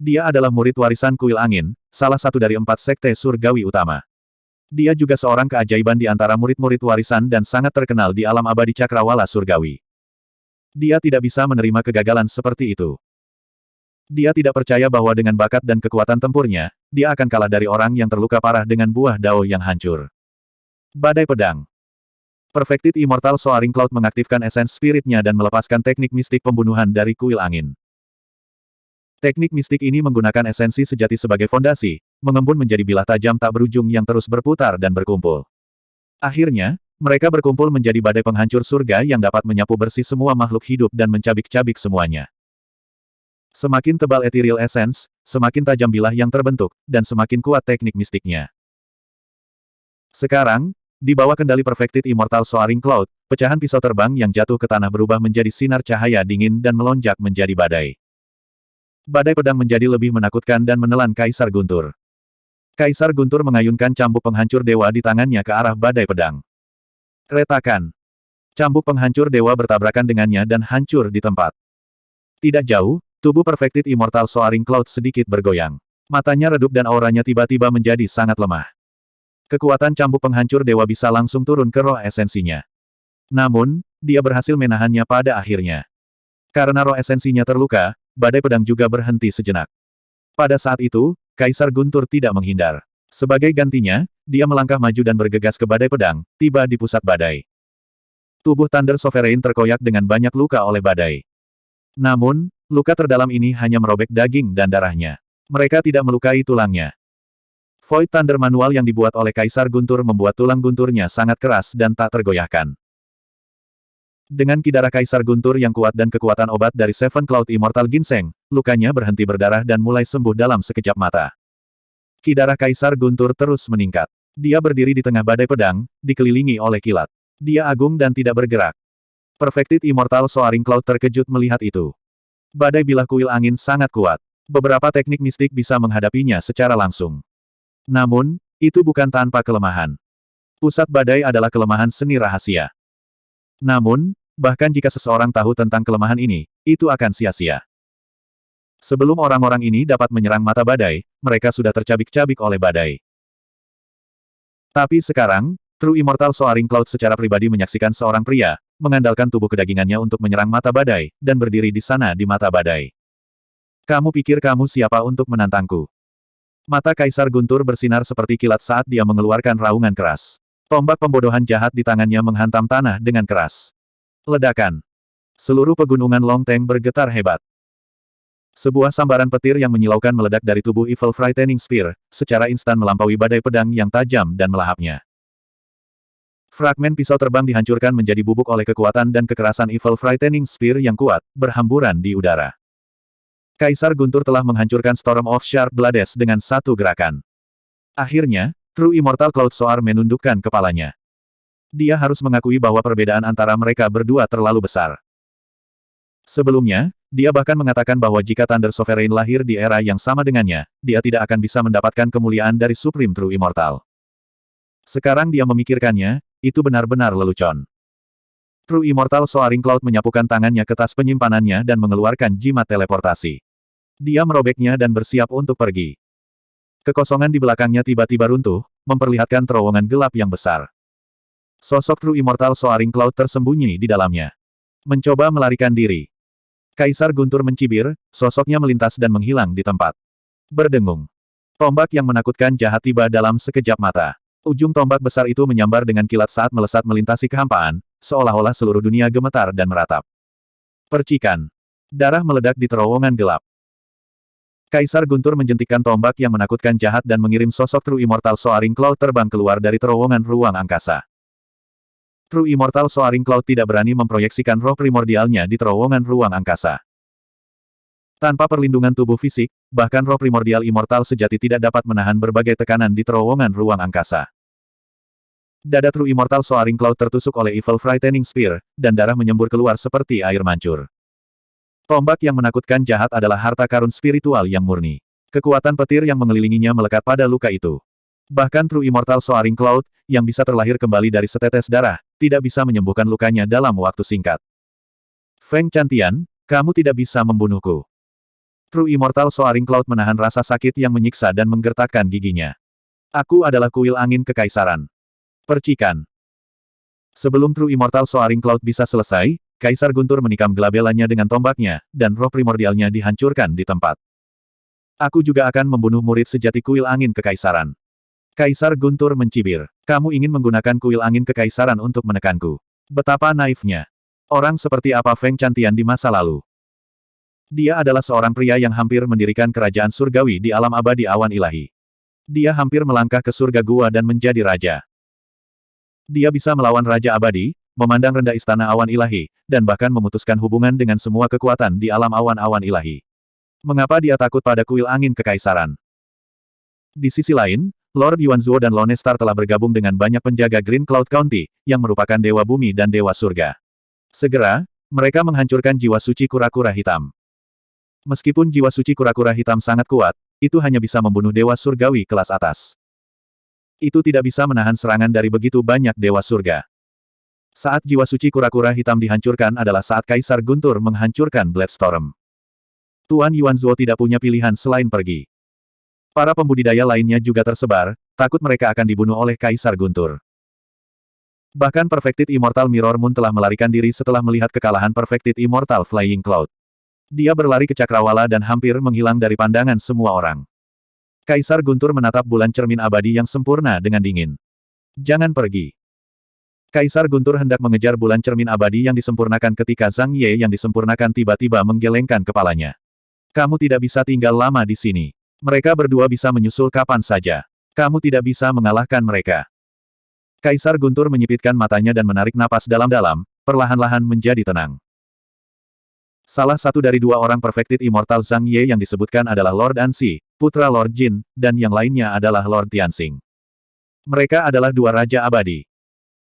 Dia adalah murid warisan Kuil Angin, salah satu dari 4 sekte surgawi utama. Dia juga seorang keajaiban di antara murid-murid warisan dan sangat terkenal di alam abadi cakrawala surgawi. Dia tidak bisa menerima kegagalan seperti itu. Dia tidak percaya bahwa dengan bakat dan kekuatan tempurnya, dia akan kalah dari orang yang terluka parah dengan buah Dao yang hancur. Badai pedang. Perfected Immortal Soaring Cloud mengaktifkan essence spiritnya dan melepaskan teknik mistik pembunuhan dari kuil angin. Teknik mistik ini menggunakan esensi sejati sebagai fondasi, mengembun menjadi bilah tajam tak berujung yang terus berputar dan berkumpul. Akhirnya, mereka berkumpul menjadi badai penghancur surga yang dapat menyapu bersih semua makhluk hidup dan mencabik-cabik semuanya. Semakin tebal ethereal essence, semakin tajam bilah yang terbentuk, dan semakin kuat teknik mistiknya. Sekarang, di bawah kendali Perfected Immortal Soaring Cloud, pecahan pisau terbang yang jatuh ke tanah berubah menjadi sinar cahaya dingin dan melonjak menjadi badai. Badai pedang menjadi lebih menakutkan dan menelan Kaisar Guntur. Kaisar Guntur mengayunkan cambuk penghancur dewa di tangannya ke arah badai pedang. Retakan. Cambuk penghancur dewa bertabrakan dengannya dan hancur di tempat. Tidak jauh, tubuh Perfected Immortal Soaring Cloud sedikit bergoyang. Matanya redup dan auranya tiba-tiba menjadi sangat lemah. Kekuatan cambuk penghancur dewa bisa langsung turun ke roh esensinya. Namun, dia berhasil menahannya pada akhirnya. Karena roh esensinya terluka, badai pedang juga berhenti sejenak. Pada saat itu, Kaisar Guntur tidak menghindar. Sebagai gantinya, dia melangkah maju dan bergegas ke badai pedang, tiba di pusat badai. Tubuh Thunder Sovereign terkoyak dengan banyak luka oleh badai. Namun, luka terdalam ini hanya merobek daging dan darahnya. Mereka tidak melukai tulangnya. Void Thunder manual yang dibuat oleh Kaisar Guntur membuat tulang gunturnya sangat keras dan tak tergoyahkan. Dengan kidara Kaisar Guntur yang kuat dan kekuatan obat dari Seven Cloud Immortal Ginseng, lukanya berhenti berdarah dan mulai sembuh dalam sekejap mata. Kidara Kaisar Guntur terus meningkat. Dia berdiri di tengah badai pedang, dikelilingi oleh kilat. Dia agung dan tidak bergerak. Perfected Immortal Soaring Cloud terkejut melihat itu. Badai bilah kuil angin sangat kuat. Beberapa teknik mistik bisa menghadapinya secara langsung. Namun, itu bukan tanpa kelemahan. Pusat badai adalah kelemahan seni rahasia. Namun, bahkan jika seseorang tahu tentang kelemahan ini, itu akan sia-sia. Sebelum orang-orang ini dapat menyerang mata badai, mereka sudah tercabik-cabik oleh badai. Tapi sekarang, True Immortal Soaring Cloud secara pribadi menyaksikan seorang pria, mengandalkan tubuh kedagingannya untuk menyerang mata badai, dan berdiri di sana di mata badai. Kamu pikir kamu siapa untuk menantangku? Mata Kaisar Guntur bersinar seperti kilat saat dia mengeluarkan raungan keras. Tombak pembodohan jahat di tangannya menghantam tanah dengan keras. Ledakan. Seluruh pegunungan Longteng bergetar hebat. Sebuah sambaran petir yang menyilaukan meledak dari tubuh Evil Frightening Spear, secara instan melampaui badai pedang yang tajam dan melahapnya. Fragmen pisau terbang dihancurkan menjadi bubuk oleh kekuatan dan kekerasan Evil Frightening Spear yang kuat, berhamburan di udara. Kaisar Guntur telah menghancurkan Storm of Sharp Blades dengan satu gerakan. Akhirnya, True Immortal Cloud Soar menundukkan kepalanya. Dia harus mengakui bahwa perbedaan antara mereka berdua terlalu besar. Sebelumnya, dia bahkan mengatakan bahwa jika Thunder Sovereign lahir di era yang sama dengannya, dia tidak akan bisa mendapatkan kemuliaan dari Supreme True Immortal. Sekarang dia memikirkannya, itu benar-benar lelucon. True Immortal Soaring Cloud menyapukan tangannya ke tas penyimpanannya dan mengeluarkan jimat teleportasi. Dia merobeknya dan bersiap untuk pergi. Kekosongan di belakangnya tiba-tiba runtuh, memperlihatkan terowongan gelap yang besar. Sosok True Immortal Soaring Cloud tersembunyi di dalamnya. Mencoba melarikan diri. Kaisar Guntur mencibir, sosoknya melintas dan menghilang di tempat. Berdengung. Tombak yang menakutkan jahat tiba dalam sekejap mata. Ujung tombak besar itu menyambar dengan kilat saat melesat melintasi kehampaan, seolah-olah seluruh dunia gemetar dan meratap. Percikan. Darah meledak di terowongan gelap. Kaisar Guntur menjentikkan tombak yang menakutkan jahat dan mengirim sosok True Immortal Soaring Cloud terbang keluar dari terowongan ruang angkasa. True Immortal Soaring Cloud tidak berani memproyeksikan roh primordialnya di terowongan ruang angkasa. Tanpa perlindungan tubuh fisik, bahkan roh primordial immortal sejati tidak dapat menahan berbagai tekanan di terowongan ruang angkasa. Dada True Immortal Soaring Cloud tertusuk oleh Evil Frightening Spear, dan darah menyembur keluar seperti air mancur. Tombak yang menakutkan jahat adalah harta karun spiritual yang murni. Kekuatan petir yang mengelilinginya melekat pada luka itu. Bahkan True Immortal Soaring Cloud, yang bisa terlahir kembali dari setetes darah, tidak bisa menyembuhkan lukanya dalam waktu singkat. Feng Chantian, kamu tidak bisa membunuhku. True Immortal Soaring Cloud menahan rasa sakit yang menyiksa dan menggertakkan giginya. Aku adalah kuil angin kekaisaran. Percikan. Sebelum True Immortal Soaring Cloud bisa selesai, Kaisar Guntur menikam gelabelannya dengan tombaknya, dan roh primordialnya dihancurkan di tempat. Aku juga akan membunuh murid sejati kuil angin kekaisaran. Kaisar Guntur mencibir. Kamu ingin menggunakan kuil angin kekaisaran untuk menekanku. Betapa naifnya. Orang seperti apa Feng Chantian di masa lalu? Dia adalah seorang pria yang hampir mendirikan kerajaan surgawi di alam abadi awan ilahi. Dia hampir melangkah ke surga gua dan menjadi raja. Dia bisa melawan Raja Abadi, memandang rendah istana awan ilahi, dan bahkan memutuskan hubungan dengan semua kekuatan di alam awan-awan ilahi. Mengapa dia takut pada kuil angin kekaisaran? Di sisi lain, Lord Yuanzuo dan Lone Star telah bergabung dengan banyak penjaga Green Cloud County, yang merupakan dewa bumi dan dewa surga. Segera, mereka menghancurkan jiwa suci kura-kura hitam. Meskipun jiwa suci kura-kura hitam sangat kuat, itu hanya bisa membunuh dewa surgawi kelas atas. Itu tidak bisa menahan serangan dari begitu banyak dewa surga. Saat jiwa suci kura-kura hitam dihancurkan adalah saat Kaisar Guntur menghancurkan Bloodstorm. Tuan Yuanzuo tidak punya pilihan selain pergi. Para pembudidaya lainnya juga tersebar, takut mereka akan dibunuh oleh Kaisar Guntur. Bahkan Perfected Immortal Mirror Moon telah melarikan diri setelah melihat kekalahan Perfected Immortal Flying Cloud. Dia berlari ke cakrawala dan hampir menghilang dari pandangan semua orang. Kaisar Guntur menatap bulan cermin abadi yang sempurna dengan dingin. Jangan pergi. Kaisar Guntur hendak mengejar bulan cermin abadi yang disempurnakan ketika Zhang Ye yang disempurnakan tiba-tiba menggelengkan kepalanya. Kamu tidak bisa tinggal lama di sini. Mereka berdua bisa menyusul kapan saja. Kamu tidak bisa mengalahkan mereka. Kaisar Guntur menyipitkan matanya dan menarik napas dalam-dalam, perlahan-lahan menjadi tenang. Salah satu dari dua orang Perfected Immortal Zhang Ye yang disebutkan adalah Lord Anxi, putra Lord Jin, dan yang lainnya adalah Lord Tianxing. Mereka adalah dua raja abadi.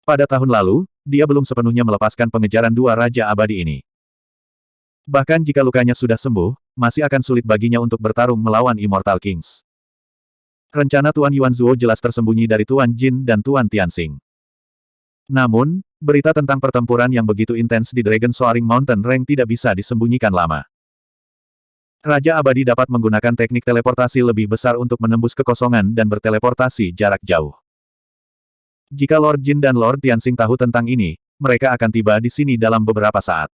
Pada tahun lalu, dia belum sepenuhnya melepaskan pengejaran dua raja abadi ini. Bahkan jika lukanya sudah sembuh, masih akan sulit baginya untuk bertarung melawan Immortal Kings. Rencana Tuan Yuanzuo jelas tersembunyi dari Tuan Jin dan Tuan Tianxing. Namun, berita tentang pertempuran yang begitu intens di Dragon Soaring Mountain Range tidak bisa disembunyikan lama. Raja Abadi dapat menggunakan teknik teleportasi lebih besar untuk menembus kekosongan dan berteleportasi jarak jauh. Jika Lord Jin dan Lord Tianxing tahu tentang ini, mereka akan tiba di sini dalam beberapa saat.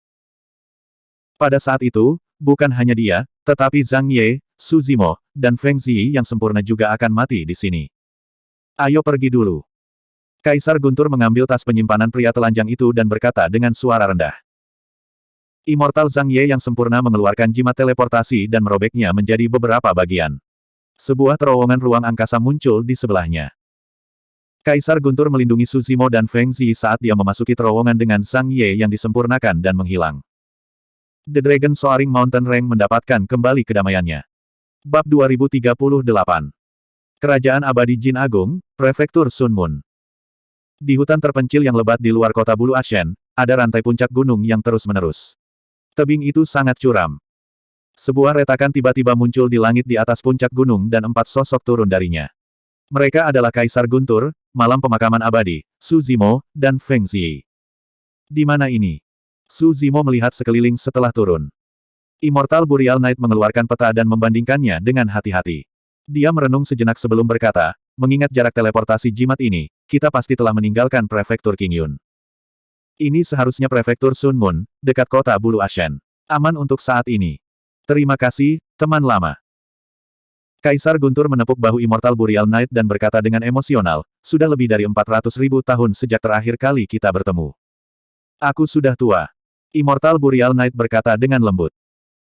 Pada saat itu, bukan hanya dia, tetapi Zhang Ye, Su Zimo, dan Feng Ziyi yang sempurna juga akan mati di sini. Ayo pergi dulu. Kaisar Guntur mengambil tas penyimpanan pria telanjang itu dan berkata dengan suara rendah. Immortal Zhang Ye yang sempurna mengeluarkan jimat teleportasi dan merobeknya menjadi beberapa bagian. Sebuah terowongan ruang angkasa muncul di sebelahnya. Kaisar Guntur melindungi Su Zimo dan Feng Ziyi saat dia memasuki terowongan dengan Zhang Ye yang disempurnakan dan menghilang. The Dragon Soaring Mountain Range mendapatkan kembali kedamaiannya. Bab 2038. Kerajaan Abadi Jin Agung, Prefektur Sun Moon. Di hutan terpencil yang lebat di luar kota Bulu Ashen, ada rantai puncak gunung yang terus-menerus. Tebing itu sangat curam. Sebuah retakan tiba-tiba muncul di langit di atas puncak gunung dan 4 sosok turun darinya. Mereka adalah Kaisar Guntur, Malam Pemakaman Abadi, Su Zimo, dan Feng Ziyi. Di mana ini? Su Zimo melihat sekeliling setelah turun. Immortal Burial Knight mengeluarkan peta dan membandingkannya dengan hati-hati. Dia merenung sejenak sebelum berkata, mengingat jarak teleportasi jimat ini, kita pasti telah meninggalkan Prefektur Qingyun. Ini seharusnya Prefektur Sun Moon, dekat kota Bulu Ashen. Aman untuk saat ini. Terima kasih, teman lama. Kaisar Guntur menepuk bahu Immortal Burial Knight dan berkata dengan emosional, sudah lebih dari 400.000 tahun sejak terakhir kali kita bertemu. Aku sudah tua. Immortal Burial Knight berkata dengan lembut.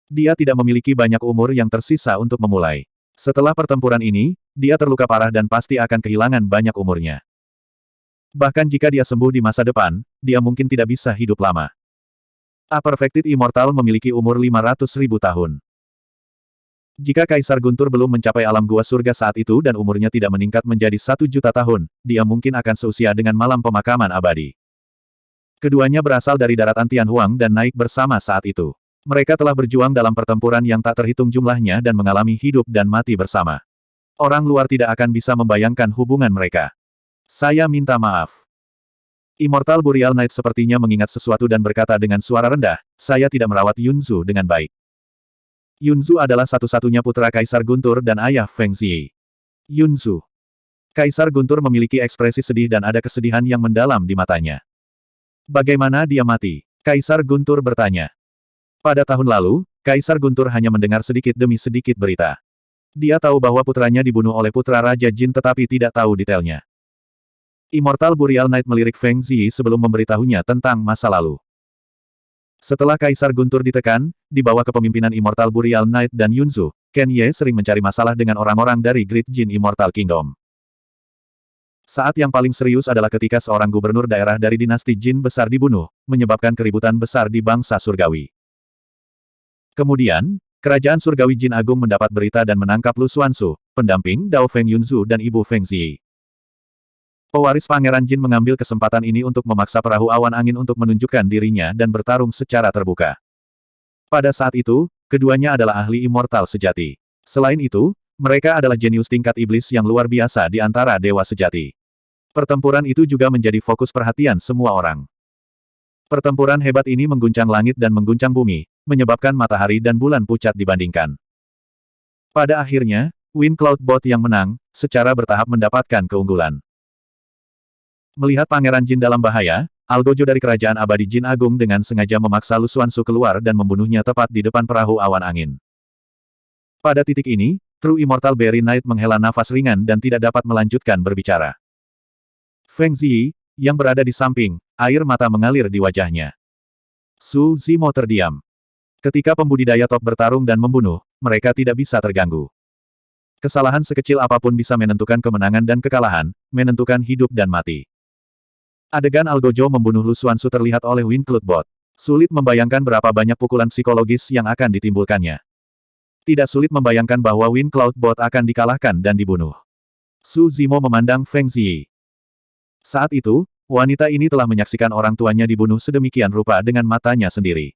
Dia tidak memiliki banyak umur yang tersisa untuk memulai. Setelah pertempuran ini, dia terluka parah dan pasti akan kehilangan banyak umurnya. Bahkan jika dia sembuh di masa depan, dia mungkin tidak bisa hidup lama. A Perfected Immortal memiliki umur 500.000 tahun. Jika Kaisar Guntur belum mencapai alam gua surga saat itu dan umurnya tidak meningkat menjadi 1 juta tahun, dia mungkin akan seusia dengan Malam Pemakaman Abadi. Keduanya berasal dari daratan Tianhuang dan naik bersama saat itu. Mereka telah berjuang dalam pertempuran yang tak terhitung jumlahnya dan mengalami hidup dan mati bersama. Orang luar tidak akan bisa membayangkan hubungan mereka. Saya minta maaf. Immortal Burial Knight sepertinya mengingat sesuatu dan berkata dengan suara rendah, saya tidak merawat Yunzu dengan baik. Yunzu adalah satu-satunya putra Kaisar Guntur dan ayah Feng Ziyi. Yunzu. Kaisar Guntur memiliki ekspresi sedih dan ada kesedihan yang mendalam di matanya. Bagaimana dia mati? Kaisar Guntur bertanya. Pada tahun lalu, Kaisar Guntur hanya mendengar sedikit demi sedikit berita. Dia tahu bahwa putranya dibunuh oleh putra Raja Jin tetapi tidak tahu detailnya. Immortal Burial Knight melirik Feng Ziyi sebelum memberitahunya tentang masa lalu. Setelah Kaisar Guntur ditekan, di bawah kepemimpinan Immortal Burial Knight dan Yunzu, Ken Ye sering mencari masalah dengan orang-orang dari Great Jin Immortal Kingdom. Saat yang paling serius adalah ketika seorang gubernur daerah dari dinasti Jin besar dibunuh, menyebabkan keributan besar di bangsa surgawi. Kemudian, kerajaan surgawi Jin Agung mendapat berita dan menangkap Lu Xuanzu, pendamping Dao Feng Yunzu dan ibu Feng Ziyi. Pewaris Pangeran Jin mengambil kesempatan ini untuk memaksa perahu awan angin untuk menunjukkan dirinya dan bertarung secara terbuka. Pada saat itu, keduanya adalah ahli immortal sejati. Selain itu, mereka adalah jenius tingkat iblis yang luar biasa di antara dewa sejati. Pertempuran itu juga menjadi fokus perhatian semua orang. Pertempuran hebat ini mengguncang langit dan mengguncang bumi, menyebabkan matahari dan bulan pucat dibandingkan. Pada akhirnya, Wind Cloud Bot yang menang, secara bertahap mendapatkan keunggulan. Melihat Pangeran Jin dalam bahaya, Algojo dari Kerajaan Abadi Jin Agung dengan sengaja memaksa Lu Xuanzu keluar dan membunuhnya tepat di depan perahu awan angin. Pada titik ini, True Immortal Berry Knight menghela nafas ringan dan tidak dapat melanjutkan berbicara. Feng Ziyi, yang berada di samping, air mata mengalir di wajahnya. Su Zimo terdiam. Ketika pembudidaya top bertarung dan membunuh, mereka tidak bisa terganggu. Kesalahan sekecil apapun bisa menentukan kemenangan dan kekalahan, menentukan hidup dan mati. Adegan Algojo membunuh Lu Xuanzu terlihat oleh Wind Cloud Bot. Sulit membayangkan berapa banyak pukulan psikologis yang akan ditimbulkannya. Tidak sulit membayangkan bahwa Wind Cloud Bot akan dikalahkan dan dibunuh. Su Zimo memandang Feng Ziyi. Saat itu, wanita ini telah menyaksikan orang tuanya dibunuh sedemikian rupa dengan matanya sendiri.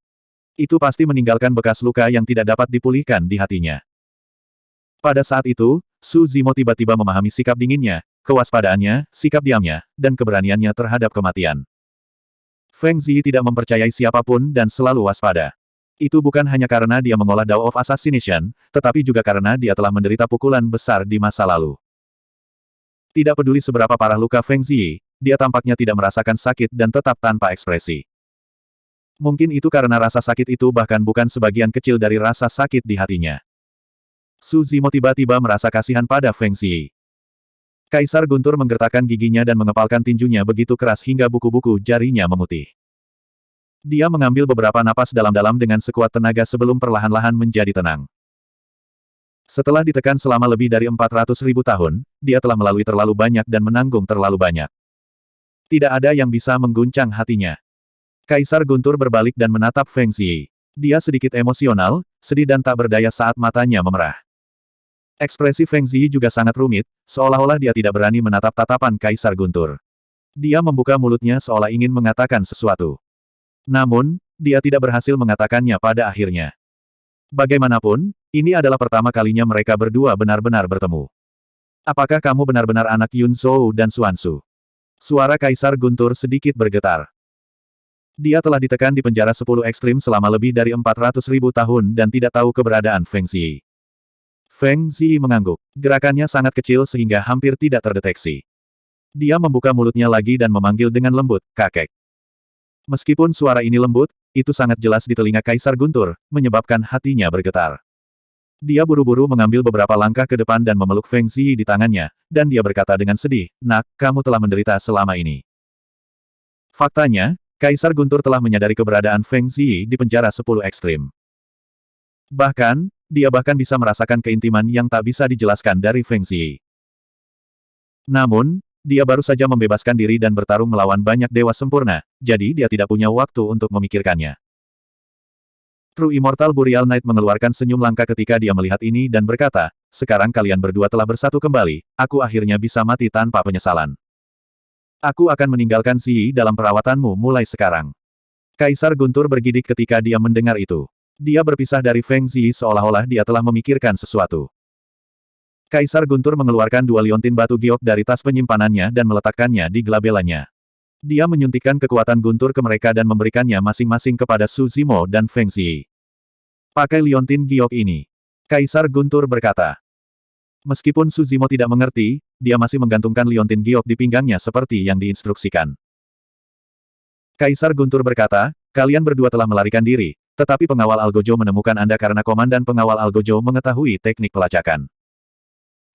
Itu pasti meninggalkan bekas luka yang tidak dapat dipulihkan di hatinya. Pada saat itu, Su Zimo tiba-tiba memahami sikap dinginnya, kewaspadaannya, sikap diamnya, dan keberaniannya terhadap kematian. Feng Ziyi tidak mempercayai siapapun dan selalu waspada. Itu bukan hanya karena dia mengolah Dao of Assassination, tetapi juga karena dia telah menderita pukulan besar di masa lalu. Tidak peduli seberapa parah luka Feng Ziyi, dia tampaknya tidak merasakan sakit dan tetap tanpa ekspresi. Mungkin itu karena rasa sakit itu bahkan bukan sebagian kecil dari rasa sakit di hatinya. Su Zimo tiba-tiba merasa kasihan pada Feng Ziyi. Kaisar Guntur menggertakkan giginya dan mengepalkan tinjunya begitu keras hingga buku-buku jarinya memutih. Dia mengambil beberapa napas dalam-dalam dengan sekuat tenaga sebelum perlahan-lahan menjadi tenang. Setelah ditekan selama lebih dari 400.000 tahun, dia telah melalui terlalu banyak dan menanggung terlalu banyak. Tidak ada yang bisa mengguncang hatinya. Kaisar Guntur berbalik dan menatap Feng Ziyi. Dia sedikit emosional, sedih dan tak berdaya saat matanya memerah. Ekspresi Feng Ziyi juga sangat rumit, seolah-olah dia tidak berani menatap tatapan Kaisar Guntur. Dia membuka mulutnya seolah ingin mengatakan sesuatu. Namun, dia tidak berhasil mengatakannya pada akhirnya. Bagaimanapun, ini adalah pertama kalinya mereka berdua benar-benar bertemu. Apakah kamu benar-benar anak Yun Zhou dan Xuanzu? Suara Kaisar Guntur sedikit bergetar. Dia telah ditekan di penjara 10 ekstrim selama lebih dari 400.000 tahun dan tidak tahu keberadaan Feng Ziyi. Feng Ziyi mengangguk. Gerakannya sangat kecil sehingga hampir tidak terdeteksi. Dia membuka mulutnya lagi dan memanggil dengan lembut, kakek. Meskipun suara ini lembut, itu sangat jelas di telinga Kaisar Guntur, menyebabkan hatinya bergetar. Dia buru-buru mengambil beberapa langkah ke depan dan memeluk Feng Ziyi di tangannya, dan dia berkata dengan sedih, "Nak, kamu telah menderita selama ini." Faktanya, Kaisar Guntur telah menyadari keberadaan Feng Ziyi di penjara 10 ekstrim. Bahkan, dia bahkan bisa merasakan keintiman yang tak bisa dijelaskan dari Feng Ziyi. Namun, dia baru saja membebaskan diri dan bertarung melawan banyak dewa sempurna, jadi dia tidak punya waktu untuk memikirkannya. True Immortal Burial Knight mengeluarkan senyum langka ketika dia melihat ini dan berkata, "Sekarang kalian berdua telah bersatu kembali, aku akhirnya bisa mati tanpa penyesalan. Aku akan meninggalkan Ziyi dalam perawatanmu mulai sekarang." Kaisar Guntur bergidik ketika dia mendengar itu. Dia berpisah dari Feng Ziyi seolah-olah dia telah memikirkan sesuatu. Kaisar Guntur mengeluarkan 2 liontin batu giok dari tas penyimpanannya dan meletakkannya di gelabelanya. Dia menyuntikkan kekuatan Guntur ke mereka dan memberikannya masing-masing kepada Su Zimo dan Feng Ziyi. "Pakai liontin giok ini." Kaisar Guntur berkata. Meskipun Su Zimo tidak mengerti, dia masih menggantungkan liontin giok di pinggangnya seperti yang diinstruksikan. Kaisar Guntur berkata, "Kalian berdua telah melarikan diri, tetapi pengawal Algojo menemukan Anda karena Komandan Pengawal Algojo mengetahui teknik pelacakan.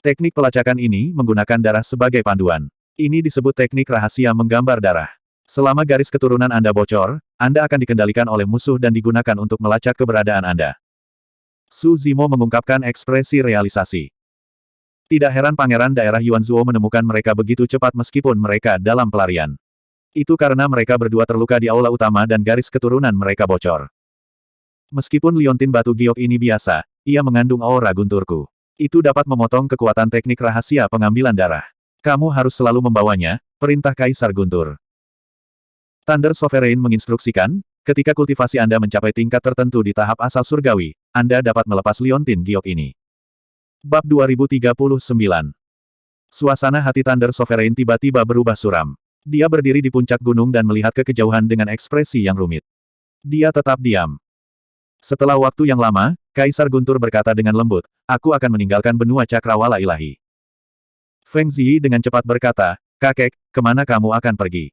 Teknik pelacakan ini menggunakan darah sebagai panduan. Ini disebut teknik rahasia menggambar darah. Selama garis keturunan Anda bocor, Anda akan dikendalikan oleh musuh dan digunakan untuk melacak keberadaan Anda. Su Zimo mengungkapkan ekspresi realisasi. Tidak heran Pangeran Daerah Yuanzuo menemukan mereka begitu cepat meskipun mereka dalam pelarian. Itu karena mereka berdua terluka di aula utama dan garis keturunan mereka bocor. Meskipun liontin batu giok ini biasa, ia mengandung aura gunturku. Itu dapat memotong kekuatan teknik rahasia pengambilan darah. Kamu harus selalu membawanya, perintah Kaisar Guntur. Thunder Sovereign menginstruksikan, ketika kultivasi Anda mencapai tingkat tertentu di tahap asal surgawi, Anda dapat melepas liontin giok ini. Bab 2039. Suasana hati Thunder Sovereign tiba-tiba berubah suram. Dia berdiri di puncak gunung dan melihat ke kejauhan dengan ekspresi yang rumit. Dia tetap diam. Setelah waktu yang lama, Kaisar Guntur berkata dengan lembut, aku akan meninggalkan benua cakrawala ilahi. Feng Ziyi dengan cepat berkata, kakek, kemana kamu akan pergi?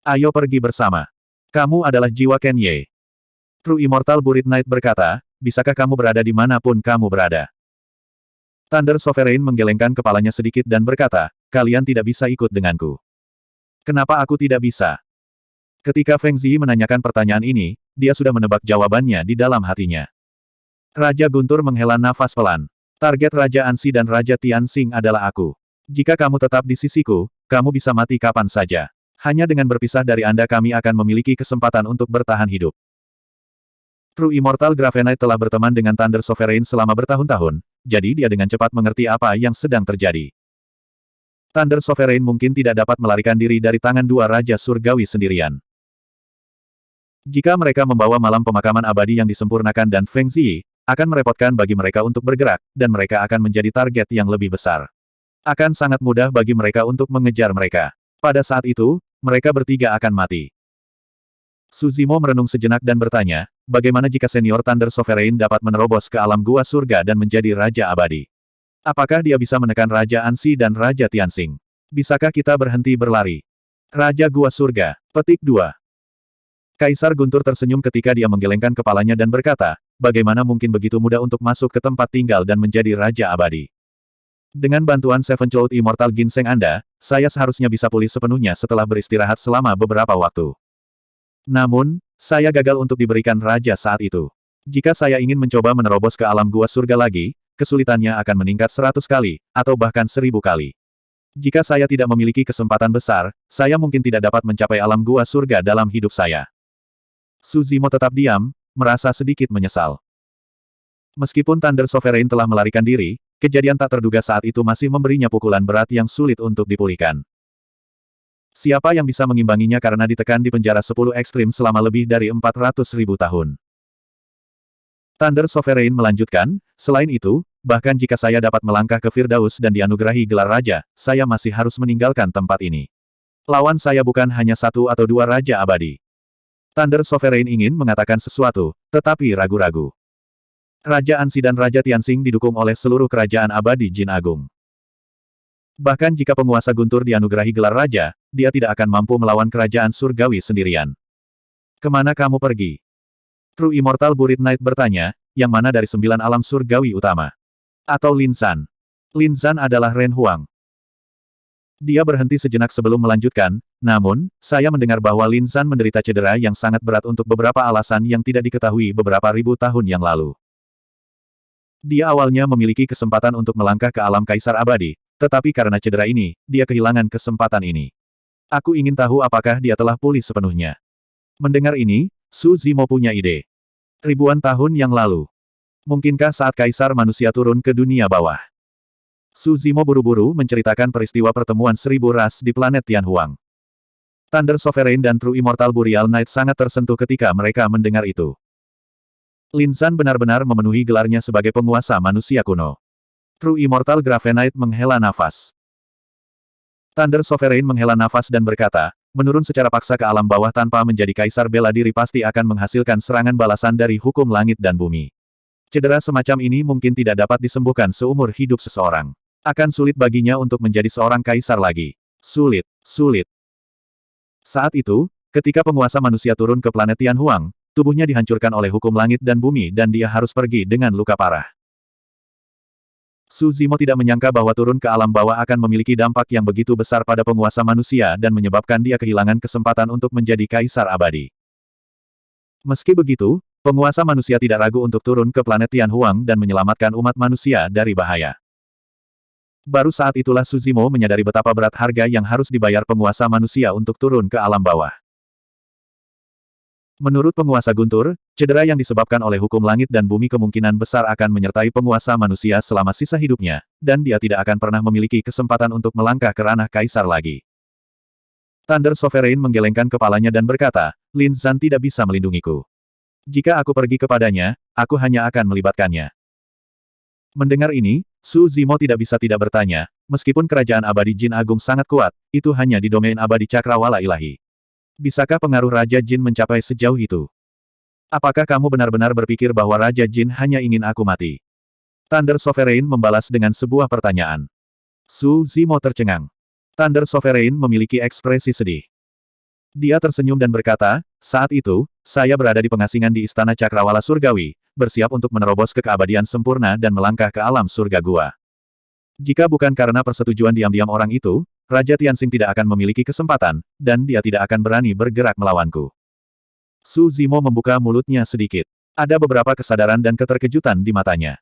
Ayo pergi bersama. Kamu adalah jiwa Ken Ye. True Immortal Burit Knight berkata, bisakah kamu berada di manapun kamu berada? Thunder Sovereign menggelengkan kepalanya sedikit dan berkata, kalian tidak bisa ikut denganku. Kenapa aku tidak bisa? Ketika Feng Ziyi menanyakan pertanyaan ini, dia sudah menebak jawabannya di dalam hatinya. Raja Guntur menghela nafas pelan. Target Raja Ansi dan Raja Tianxing adalah aku. Jika kamu tetap di sisiku, kamu bisa mati kapan saja. Hanya dengan berpisah dari Anda kami akan memiliki kesempatan untuk bertahan hidup. True Immortal Gravenite telah berteman dengan Thunder Sovereign selama bertahun-tahun, jadi dia dengan cepat mengerti apa yang sedang terjadi. Thunder Sovereign mungkin tidak dapat melarikan diri dari tangan dua Raja Surgawi sendirian. Jika mereka membawa malam pemakaman abadi yang disempurnakan dan Feng Ziyi, akan merepotkan bagi mereka untuk bergerak, dan mereka akan menjadi target yang lebih besar. Akan sangat mudah bagi mereka untuk mengejar mereka. Pada saat itu, mereka bertiga akan mati. Su Zimo merenung sejenak dan bertanya, bagaimana jika senior Thunder Sovereign dapat menerobos ke alam gua surga dan menjadi Raja Abadi? Apakah dia bisa menekan Raja Ansi dan Raja Tianxing? Bisakah kita berhenti berlari? Raja Gua Surga. Petik 2. Kaisar Guntur tersenyum ketika dia menggelengkan kepalanya dan berkata, bagaimana mungkin begitu mudah untuk masuk ke tempat tinggal dan menjadi Raja Abadi? Dengan bantuan Seven Cloud Immortal Ginseng Anda, saya seharusnya bisa pulih sepenuhnya setelah beristirahat selama beberapa waktu. Namun, saya gagal untuk diberikan Raja saat itu. Jika saya ingin mencoba menerobos ke alam gua surga lagi, kesulitannya akan meningkat 100 kali, atau bahkan 1000 kali. Jika saya tidak memiliki kesempatan besar, saya mungkin tidak dapat mencapai alam gua surga dalam hidup saya. Su Zimo tetap diam, merasa sedikit menyesal. Meskipun Thunder Sovereign telah melarikan diri, kejadian tak terduga saat itu masih memberinya pukulan berat yang sulit untuk dipulihkan. Siapa yang bisa mengimbanginya karena ditekan di penjara 10 ekstrim selama lebih dari 400.000 tahun? Thunder Sovereign melanjutkan, selain itu, bahkan jika saya dapat melangkah ke Firdaus dan dianugerahi gelar raja, saya masih harus meninggalkan tempat ini. Lawan saya bukan hanya satu atau dua Raja Abadi. Thunder Sovereign ingin mengatakan sesuatu, tetapi ragu-ragu. Raja Ansi dan Raja Tianxing didukung oleh seluruh kerajaan abadi Jin Agung. Bahkan jika penguasa Guntur dianugerahi gelar raja, dia tidak akan mampu melawan kerajaan surgawi sendirian. Kemana kamu pergi? True Immortal Burit Knight bertanya, yang mana dari 9 alam surgawi utama? Atau Lin Zan? Lin Zan adalah Ren Huang. Dia berhenti sejenak sebelum melanjutkan, namun, saya mendengar bahwa Lin Zan menderita cedera yang sangat berat untuk beberapa alasan yang tidak diketahui beberapa ribu tahun yang lalu. Dia awalnya memiliki kesempatan untuk melangkah ke alam Kaisar Abadi, tetapi karena cedera ini, dia kehilangan kesempatan ini. Aku ingin tahu apakah dia telah pulih sepenuhnya. Mendengar ini, Su Zimo punya ide. Ribuan tahun yang lalu. Mungkinkah saat Kaisar Manusia turun ke dunia bawah? Su Zimo buru-buru menceritakan peristiwa pertemuan 1000 ras di planet Tianhuang. Thunder Sovereign dan True Immortal Burial Knight sangat tersentuh ketika mereka mendengar itu. Lin Zan benar-benar memenuhi gelarnya sebagai penguasa manusia kuno. True Immortal Gravenite menghela nafas. Thunder Sovereign menghela nafas dan berkata, menurun secara paksa ke alam bawah tanpa menjadi kaisar bela diri pasti akan menghasilkan serangan balasan dari hukum langit dan bumi. Cedera semacam ini mungkin tidak dapat disembuhkan seumur hidup seseorang. Akan sulit baginya untuk menjadi seorang kaisar lagi. Sulit, sulit. Saat itu, ketika penguasa manusia turun ke planet Tianhuang, tubuhnya dihancurkan oleh hukum langit dan bumi dan dia harus pergi dengan luka parah. Su Zimo tidak menyangka bahwa turun ke alam bawah akan memiliki dampak yang begitu besar pada penguasa manusia dan menyebabkan dia kehilangan kesempatan untuk menjadi kaisar abadi. Meski begitu, penguasa manusia tidak ragu untuk turun ke planet Tianhuang dan menyelamatkan umat manusia dari bahaya. Baru saat itulah Su Zimo menyadari betapa berat harga yang harus dibayar penguasa manusia untuk turun ke alam bawah. Menurut penguasa Guntur, cedera yang disebabkan oleh hukum langit dan bumi kemungkinan besar akan menyertai penguasa manusia selama sisa hidupnya, dan dia tidak akan pernah memiliki kesempatan untuk melangkah ke ranah kaisar lagi. Thunder Sovereign menggelengkan kepalanya dan berkata, Lin Zan tidak bisa melindungiku. Jika aku pergi kepadanya, aku hanya akan melibatkannya. Mendengar ini, Su Zimo tidak bisa tidak bertanya, meskipun kerajaan abadi Jin Agung sangat kuat, itu hanya di domain abadi cakrawala ilahi. Bisakah pengaruh Raja Jin mencapai sejauh itu? Apakah kamu benar-benar berpikir bahwa Raja Jin hanya ingin aku mati? Thunder Sovereign membalas dengan sebuah pertanyaan. Su Zimo tercengang. Thunder Sovereign memiliki ekspresi sedih. Dia tersenyum dan berkata, saat itu, saya berada di pengasingan di Istana Cakrawala Surgawi, bersiap untuk menerobos ke keabadian sempurna dan melangkah ke alam surga gua. Jika bukan karena persetujuan diam-diam orang itu, Raja Tianxing tidak akan memiliki kesempatan, dan dia tidak akan berani bergerak melawanku. Su Zimo membuka mulutnya sedikit. Ada beberapa kesadaran dan keterkejutan di matanya.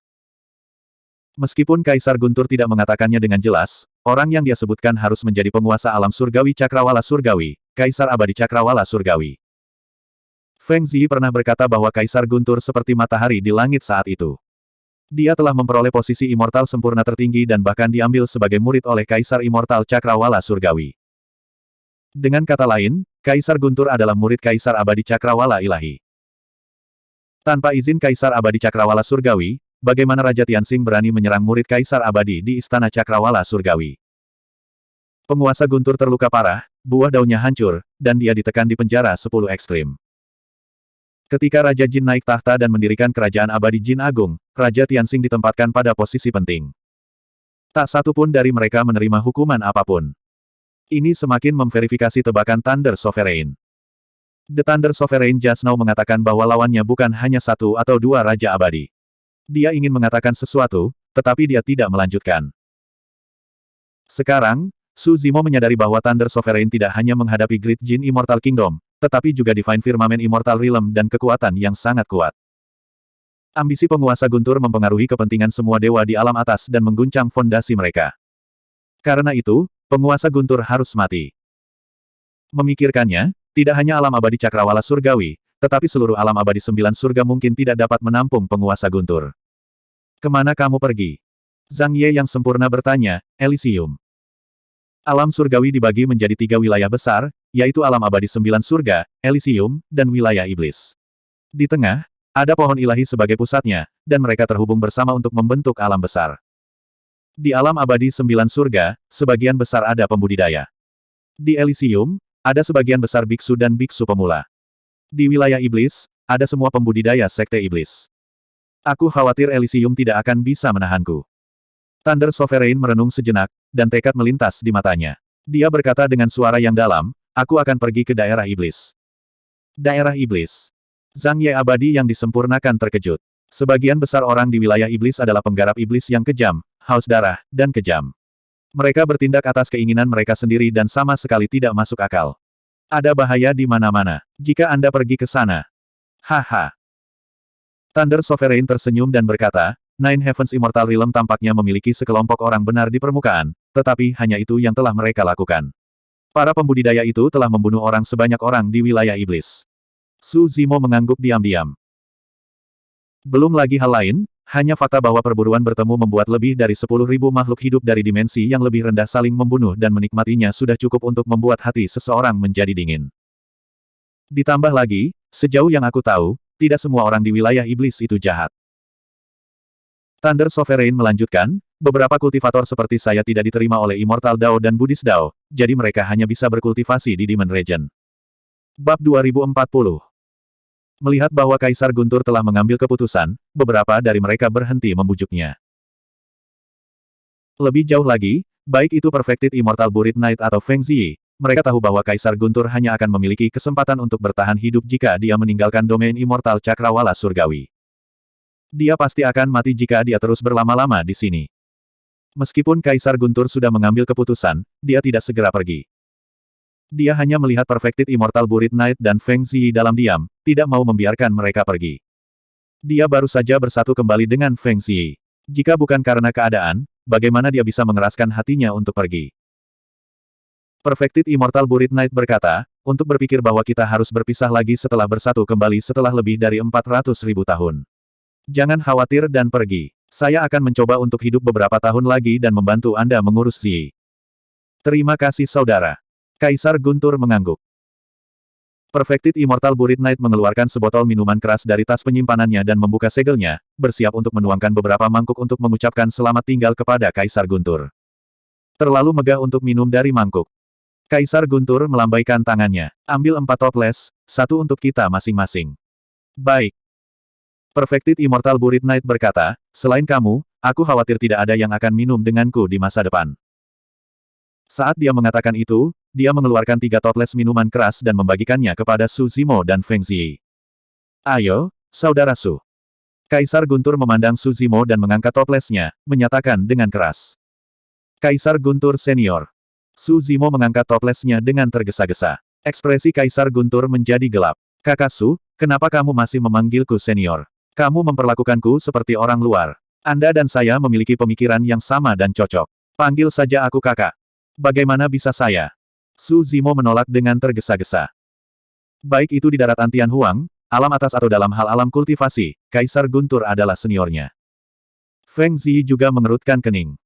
Meskipun Kaisar Guntur tidak mengatakannya dengan jelas, orang yang dia sebutkan harus menjadi penguasa alam surgawi Cakrawala Surgawi, Kaisar Abadi Cakrawala Surgawi. Feng Zi pernah berkata bahwa Kaisar Guntur seperti matahari di langit saat itu. Dia telah memperoleh posisi immortal sempurna tertinggi dan bahkan diambil sebagai murid oleh Kaisar Immortal Cakrawala Surgawi. Dengan kata lain, Kaisar Guntur adalah murid Kaisar Abadi Cakrawala Ilahi. Tanpa izin Kaisar Abadi Cakrawala Surgawi, bagaimana Raja Tianxing berani menyerang murid Kaisar Abadi di Istana Cakrawala Surgawi? Penguasa Guntur terluka parah, buah daunnya hancur, dan dia ditekan di penjara 10 ekstrim. Ketika Raja Jin naik tahta dan mendirikan kerajaan abadi Jin Agung, Raja Tianxing ditempatkan pada posisi penting. Tak satu pun dari mereka menerima hukuman apapun. Ini semakin memverifikasi tebakan Thunder Sovereign. The Thunder Sovereign just now mengatakan bahwa lawannya bukan hanya satu atau dua Raja Abadi. Dia ingin mengatakan sesuatu, tetapi dia tidak melanjutkan. Sekarang, Su Zimo menyadari bahwa Thunder Sovereign tidak hanya menghadapi Great Jin Immortal Kingdom, tetapi juga Divine Firmament Immortal Realm dan kekuatan yang sangat kuat. Ambisi penguasa Guntur mempengaruhi kepentingan semua dewa di alam atas dan mengguncang fondasi mereka. Karena itu, penguasa Guntur harus mati. Memikirkannya, tidak hanya alam abadi Cakrawala Surgawi, tetapi seluruh alam abadi 9 surga mungkin tidak dapat menampung penguasa Guntur. Kemana kamu pergi? Zhang Ye yang sempurna bertanya, Elysium. Alam surgawi dibagi menjadi 3 wilayah besar, yaitu alam abadi 9 surga, Elysium, dan wilayah iblis. Di tengah, ada pohon ilahi sebagai pusatnya, dan mereka terhubung bersama untuk membentuk alam besar. Di alam abadi 9 surga, sebagian besar ada pembudidaya. Di Elysium, ada sebagian besar biksu dan biksu pemula. Di wilayah iblis, ada semua pembudidaya sekte iblis. Aku khawatir Elysium tidak akan bisa menahanku. Thunder Sovereign merenung sejenak, dan tekad melintas di matanya. Dia berkata dengan suara yang dalam, aku akan pergi ke daerah iblis. Daerah iblis. Zhang Ye abadi yang disempurnakan terkejut. Sebagian besar orang di wilayah iblis adalah penggarap iblis yang kejam, haus darah, dan kejam. Mereka bertindak atas keinginan mereka sendiri dan sama sekali tidak masuk akal. Ada bahaya di mana-mana. Jika Anda pergi ke sana. Haha. Thunder Sovereign tersenyum dan berkata, Nine Heavens Immortal Realm tampaknya memiliki sekelompok orang benar di permukaan, tetapi hanya itu yang telah mereka lakukan. Para pembudidaya itu telah membunuh orang sebanyak orang di wilayah iblis. Su Zimo mengangguk diam-diam. Belum lagi hal lain, hanya fakta bahwa perburuan bertemu membuat lebih dari 10.000 makhluk hidup dari dimensi yang lebih rendah saling membunuh dan menikmatinya sudah cukup untuk membuat hati seseorang menjadi dingin. Ditambah lagi, sejauh yang aku tahu, tidak semua orang di wilayah iblis itu jahat. Thunder Sovereign melanjutkan, beberapa kultivator seperti saya tidak diterima oleh Immortal Dao dan Buddhist Dao, jadi mereka hanya bisa berkultivasi di Demon Region. Bab 2040. Melihat bahwa Kaisar Guntur telah mengambil keputusan, beberapa dari mereka berhenti membujuknya. Lebih jauh lagi, baik itu Perfected Immortal Buried Knight atau Feng Ziyi, mereka tahu bahwa Kaisar Guntur hanya akan memiliki kesempatan untuk bertahan hidup jika dia meninggalkan domain Immortal Cakrawala Surgawi. Dia pasti akan mati jika dia terus berlama-lama di sini. Meskipun Kaisar Guntur sudah mengambil keputusan, dia tidak segera pergi. Dia hanya melihat Perfected Immortal Buried Knight dan Feng Ziyi dalam diam, tidak mau membiarkan mereka pergi. Dia baru saja bersatu kembali dengan Feng Ziyi. Jika bukan karena keadaan, bagaimana dia bisa mengeraskan hatinya untuk pergi? Perfected Immortal Buried Knight berkata, untuk berpikir bahwa kita harus berpisah lagi setelah bersatu kembali setelah lebih dari 400.000 tahun. Jangan khawatir dan pergi. Saya akan mencoba untuk hidup beberapa tahun lagi dan membantu Anda mengurus Ziyi. Terima kasih saudara. Kaisar Guntur mengangguk. Perfected Immortal Buried Knight mengeluarkan sebotol minuman keras dari tas penyimpanannya dan membuka segelnya, bersiap untuk menuangkan beberapa mangkuk untuk mengucapkan selamat tinggal kepada Kaisar Guntur. Terlalu megah untuk minum dari mangkuk. Kaisar Guntur melambaikan tangannya. Ambil 4 toples, 1 untuk kita masing-masing. Baik. Perfected Immortal Buried Knight berkata, selain kamu, aku khawatir tidak ada yang akan minum denganku di masa depan. Saat dia mengatakan itu, dia mengeluarkan 3 toples minuman keras dan membagikannya kepada Su Zimo dan Feng Ziyi. Ayo, saudara Su. Kaisar Guntur memandang Su Zimo dan mengangkat toplesnya, menyatakan dengan keras. Kaisar Guntur Senior. Su Zimo mengangkat toplesnya dengan tergesa-gesa. Ekspresi Kaisar Guntur menjadi gelap. Kakak Su, kenapa kamu masih memanggilku senior? Kamu memperlakukanku seperti orang luar. Anda dan saya memiliki pemikiran yang sama dan cocok. Panggil saja aku kakak. Bagaimana bisa saya? Su Zimo menolak dengan tergesa-gesa. Baik itu di daratan Tianhuang, alam atas atau dalam hal alam kultivasi, Kaisar Guntur adalah seniornya. Feng Ziyi juga mengerutkan kening.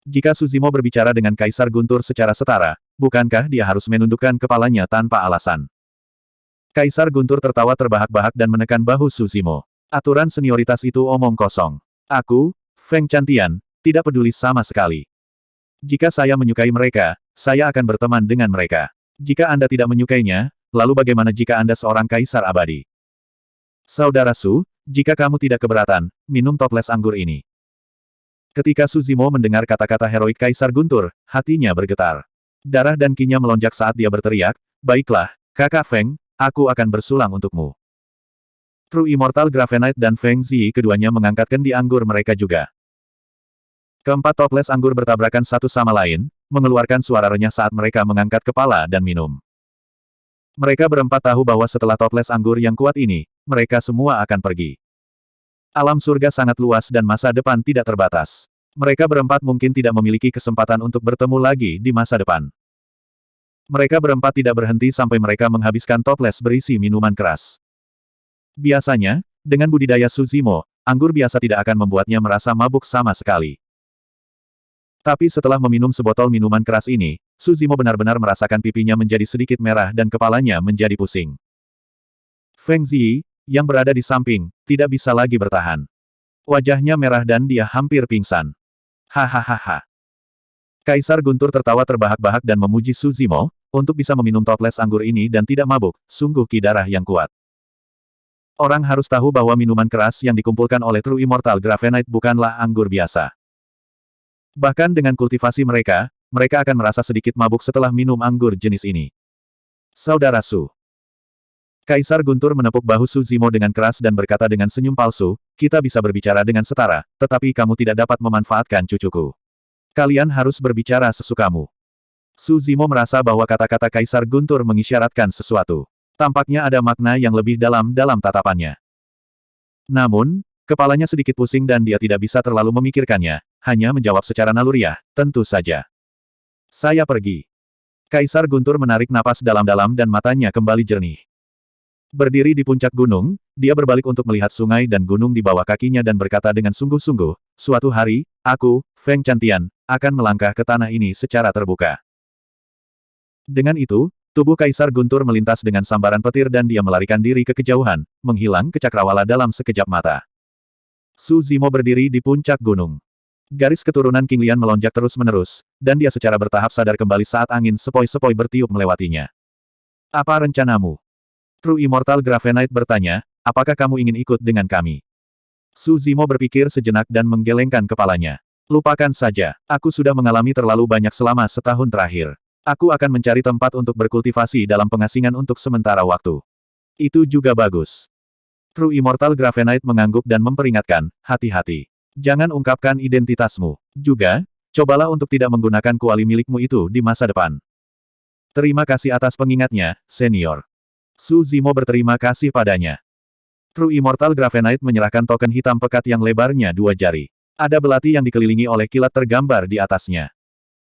Jika Su Zimo berbicara dengan Kaisar Guntur secara setara, bukankah dia harus menundukkan kepalanya tanpa alasan? Kaisar Guntur tertawa terbahak-bahak dan menekan bahu Su Zimo. Aturan senioritas itu omong kosong. Aku, Feng Chantian, tidak peduli sama sekali. Jika saya menyukai mereka, saya akan berteman dengan mereka. Jika Anda tidak menyukainya, lalu bagaimana jika Anda seorang kaisar abadi? Saudara Su, jika kamu tidak keberatan, minum toples anggur ini. Ketika Su Zimo mendengar kata-kata heroik Kaisar Guntur, hatinya bergetar. Darah dan kinya melonjak saat dia berteriak, baiklah, kakak Feng, aku akan bersulang untukmu. True Immortal Gravenite dan Feng Ziyi keduanya mengangkat kendi anggur mereka juga. Keempat toples anggur bertabrakan satu sama lain, mengeluarkan suara renyah saat mereka mengangkat kepala dan minum. Mereka berempat tahu bahwa setelah toples anggur yang kuat ini, mereka semua akan pergi. Alam surga sangat luas dan masa depan tidak terbatas. Mereka berempat mungkin tidak memiliki kesempatan untuk bertemu lagi di masa depan. Mereka berempat tidak berhenti sampai mereka menghabiskan toples berisi minuman keras. Biasanya, dengan budidaya Su Zimo, anggur biasa tidak akan membuatnya merasa mabuk sama sekali. Tapi setelah meminum sebotol minuman keras ini, Su Zimo benar-benar merasakan pipinya menjadi sedikit merah dan kepalanya menjadi pusing. Feng Ziyi, yang berada di samping, tidak bisa lagi bertahan. Wajahnya merah dan dia hampir pingsan. Hahaha. Kaisar Guntur tertawa terbahak-bahak dan memuji Su Zimo, untuk bisa meminum toples anggur ini dan tidak mabuk, sungguh ki darah yang kuat. Orang harus tahu bahwa minuman keras yang dikumpulkan oleh True Immortal Gravenite bukanlah anggur biasa. Bahkan dengan kultivasi mereka, mereka akan merasa sedikit mabuk setelah minum anggur jenis ini. Saudara Su. Kaisar Guntur menepuk bahu Su Zimo dengan keras dan berkata dengan senyum palsu, kita bisa berbicara dengan setara, tetapi kamu tidak dapat memanfaatkan cucuku. Kalian harus berbicara sesukamu. Su Zimo merasa bahwa kata-kata Kaisar Guntur mengisyaratkan sesuatu. Tampaknya ada makna yang lebih dalam tatapannya. Namun, kepalanya sedikit pusing dan dia tidak bisa terlalu memikirkannya, hanya menjawab secara naluriah, tentu saja. Saya pergi. Kaisar Guntur menarik napas dalam-dalam dan matanya kembali jernih. Berdiri di puncak gunung, dia berbalik untuk melihat sungai dan gunung di bawah kakinya dan berkata dengan sungguh-sungguh, suatu hari, aku, Feng Chantian, akan melangkah ke tanah ini secara terbuka. Dengan itu, tubuh Kaisar Guntur melintas dengan sambaran petir dan dia melarikan diri ke kejauhan, menghilang ke cakrawala dalam sekejap mata. Su Zimo berdiri di puncak gunung. Garis keturunan King Lian melonjak terus-menerus, dan dia secara bertahap sadar kembali saat angin sepoi-sepoi bertiup melewatinya. Apa rencanamu? True Immortal Gravenite bertanya, apakah kamu ingin ikut dengan kami? Su Zimo berpikir sejenak dan menggelengkan kepalanya. Lupakan saja, aku sudah mengalami terlalu banyak selama setahun terakhir. Aku akan mencari tempat untuk berkultivasi dalam pengasingan untuk sementara waktu. Itu juga bagus. True Immortal Gravenite mengangguk dan memperingatkan, hati-hati. Jangan ungkapkan identitasmu. Juga, cobalah untuk tidak menggunakan kuali milikmu itu di masa depan. Terima kasih atas pengingatnya, senior. Su Zimo berterima kasih padanya. True Immortal Gravenite menyerahkan token hitam pekat yang lebarnya 2 jari. Ada belati yang dikelilingi oleh kilat tergambar di atasnya.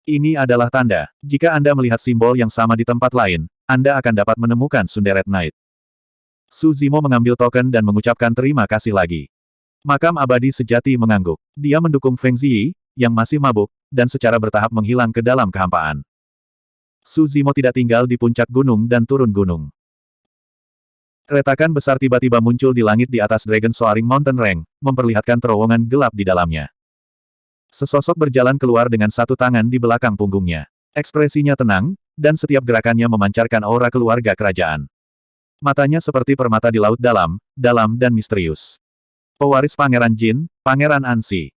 Ini adalah tanda, jika Anda melihat simbol yang sama di tempat lain, Anda akan dapat menemukan Sunderet Knight. Su Zimo mengambil token dan mengucapkan terima kasih lagi. Makam abadi sejati mengangguk. Dia mendukung Feng Ziyi, yang masih mabuk, dan secara bertahap menghilang ke dalam kehampaan. Su Zimo tidak tinggal di puncak gunung dan turun gunung. Retakan besar tiba-tiba muncul di langit di atas Dragon Soaring Mountain Range, memperlihatkan terowongan gelap di dalamnya. Sesosok berjalan keluar dengan satu tangan di belakang punggungnya. Ekspresinya tenang, dan setiap gerakannya memancarkan aura keluarga kerajaan. Matanya seperti permata di laut dalam, dalam dan misterius. Pewaris Pangeran Jin, Pangeran Ansi.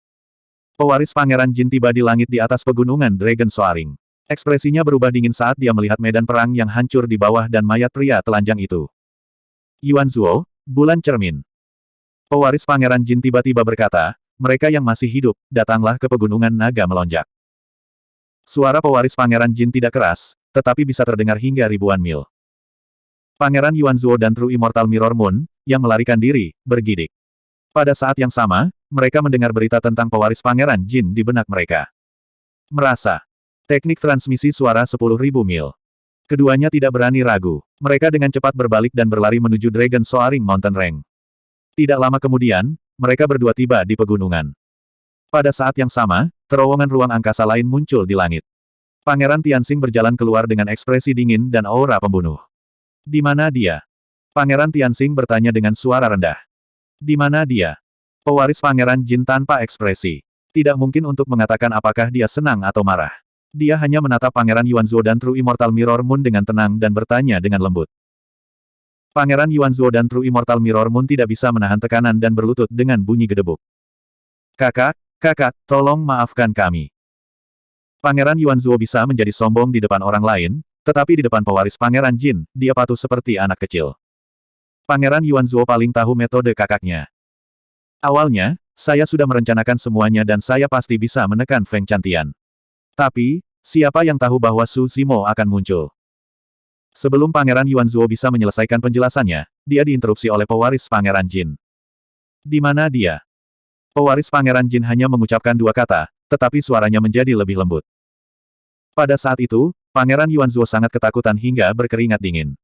Pewaris Pangeran Jin tiba di langit di atas pegunungan Dragon Soaring. Ekspresinya berubah dingin saat dia melihat medan perang yang hancur di bawah dan mayat pria telanjang itu. Yuan Zuo, Bulan Cermin. Pewaris Pangeran Jin tiba-tiba berkata, mereka yang masih hidup, datanglah ke pegunungan naga melonjak. Suara pewaris Pangeran Jin tidak keras, tetapi bisa terdengar hingga ribuan mil. Pangeran Yuan Zuo dan True Immortal Mirror Moon, yang melarikan diri, bergidik. Pada saat yang sama, mereka mendengar berita tentang pewaris Pangeran Jin di benak mereka. Merasa. Teknik transmisi suara 10.000 mil. Keduanya tidak berani ragu. Mereka dengan cepat berbalik dan berlari menuju Dragon Soaring Mountain Range. Tidak lama kemudian, mereka berdua tiba di pegunungan. Pada saat yang sama, terowongan ruang angkasa lain muncul di langit. Pangeran Tianxing berjalan keluar dengan ekspresi dingin dan aura pembunuh. Di mana dia? Pangeran Tianxing bertanya dengan suara rendah. Di mana dia? Pewaris Pangeran Jin tanpa ekspresi. Tidak mungkin untuk mengatakan apakah dia senang atau marah. Dia hanya menatap Pangeran Yuan Zuo dan True Immortal Mirror Moon dengan tenang dan bertanya dengan lembut. Pangeran Yuan Zuo dan True Immortal Mirror Moon tidak bisa menahan tekanan dan berlutut dengan bunyi gedebuk. Kakak, tolong maafkan kami. Pangeran Yuan Zuo bisa menjadi sombong di depan orang lain, tetapi di depan pewaris Pangeran Jin, dia patuh seperti anak kecil. Pangeran Yuan Zuo paling tahu metode kakaknya. Awalnya, saya sudah merencanakan semuanya dan saya pasti bisa menekan Feng Chantian. Tapi, siapa yang tahu bahwa Su Zimo akan muncul? Sebelum Pangeran Yuan Zuo bisa menyelesaikan penjelasannya, dia diinterupsi oleh pewaris Pangeran Jin. Di mana dia? Pewaris Pangeran Jin hanya mengucapkan 2 kata, tetapi suaranya menjadi lebih lembut. Pada saat itu, Pangeran Yuan Zuo sangat ketakutan hingga berkeringat dingin.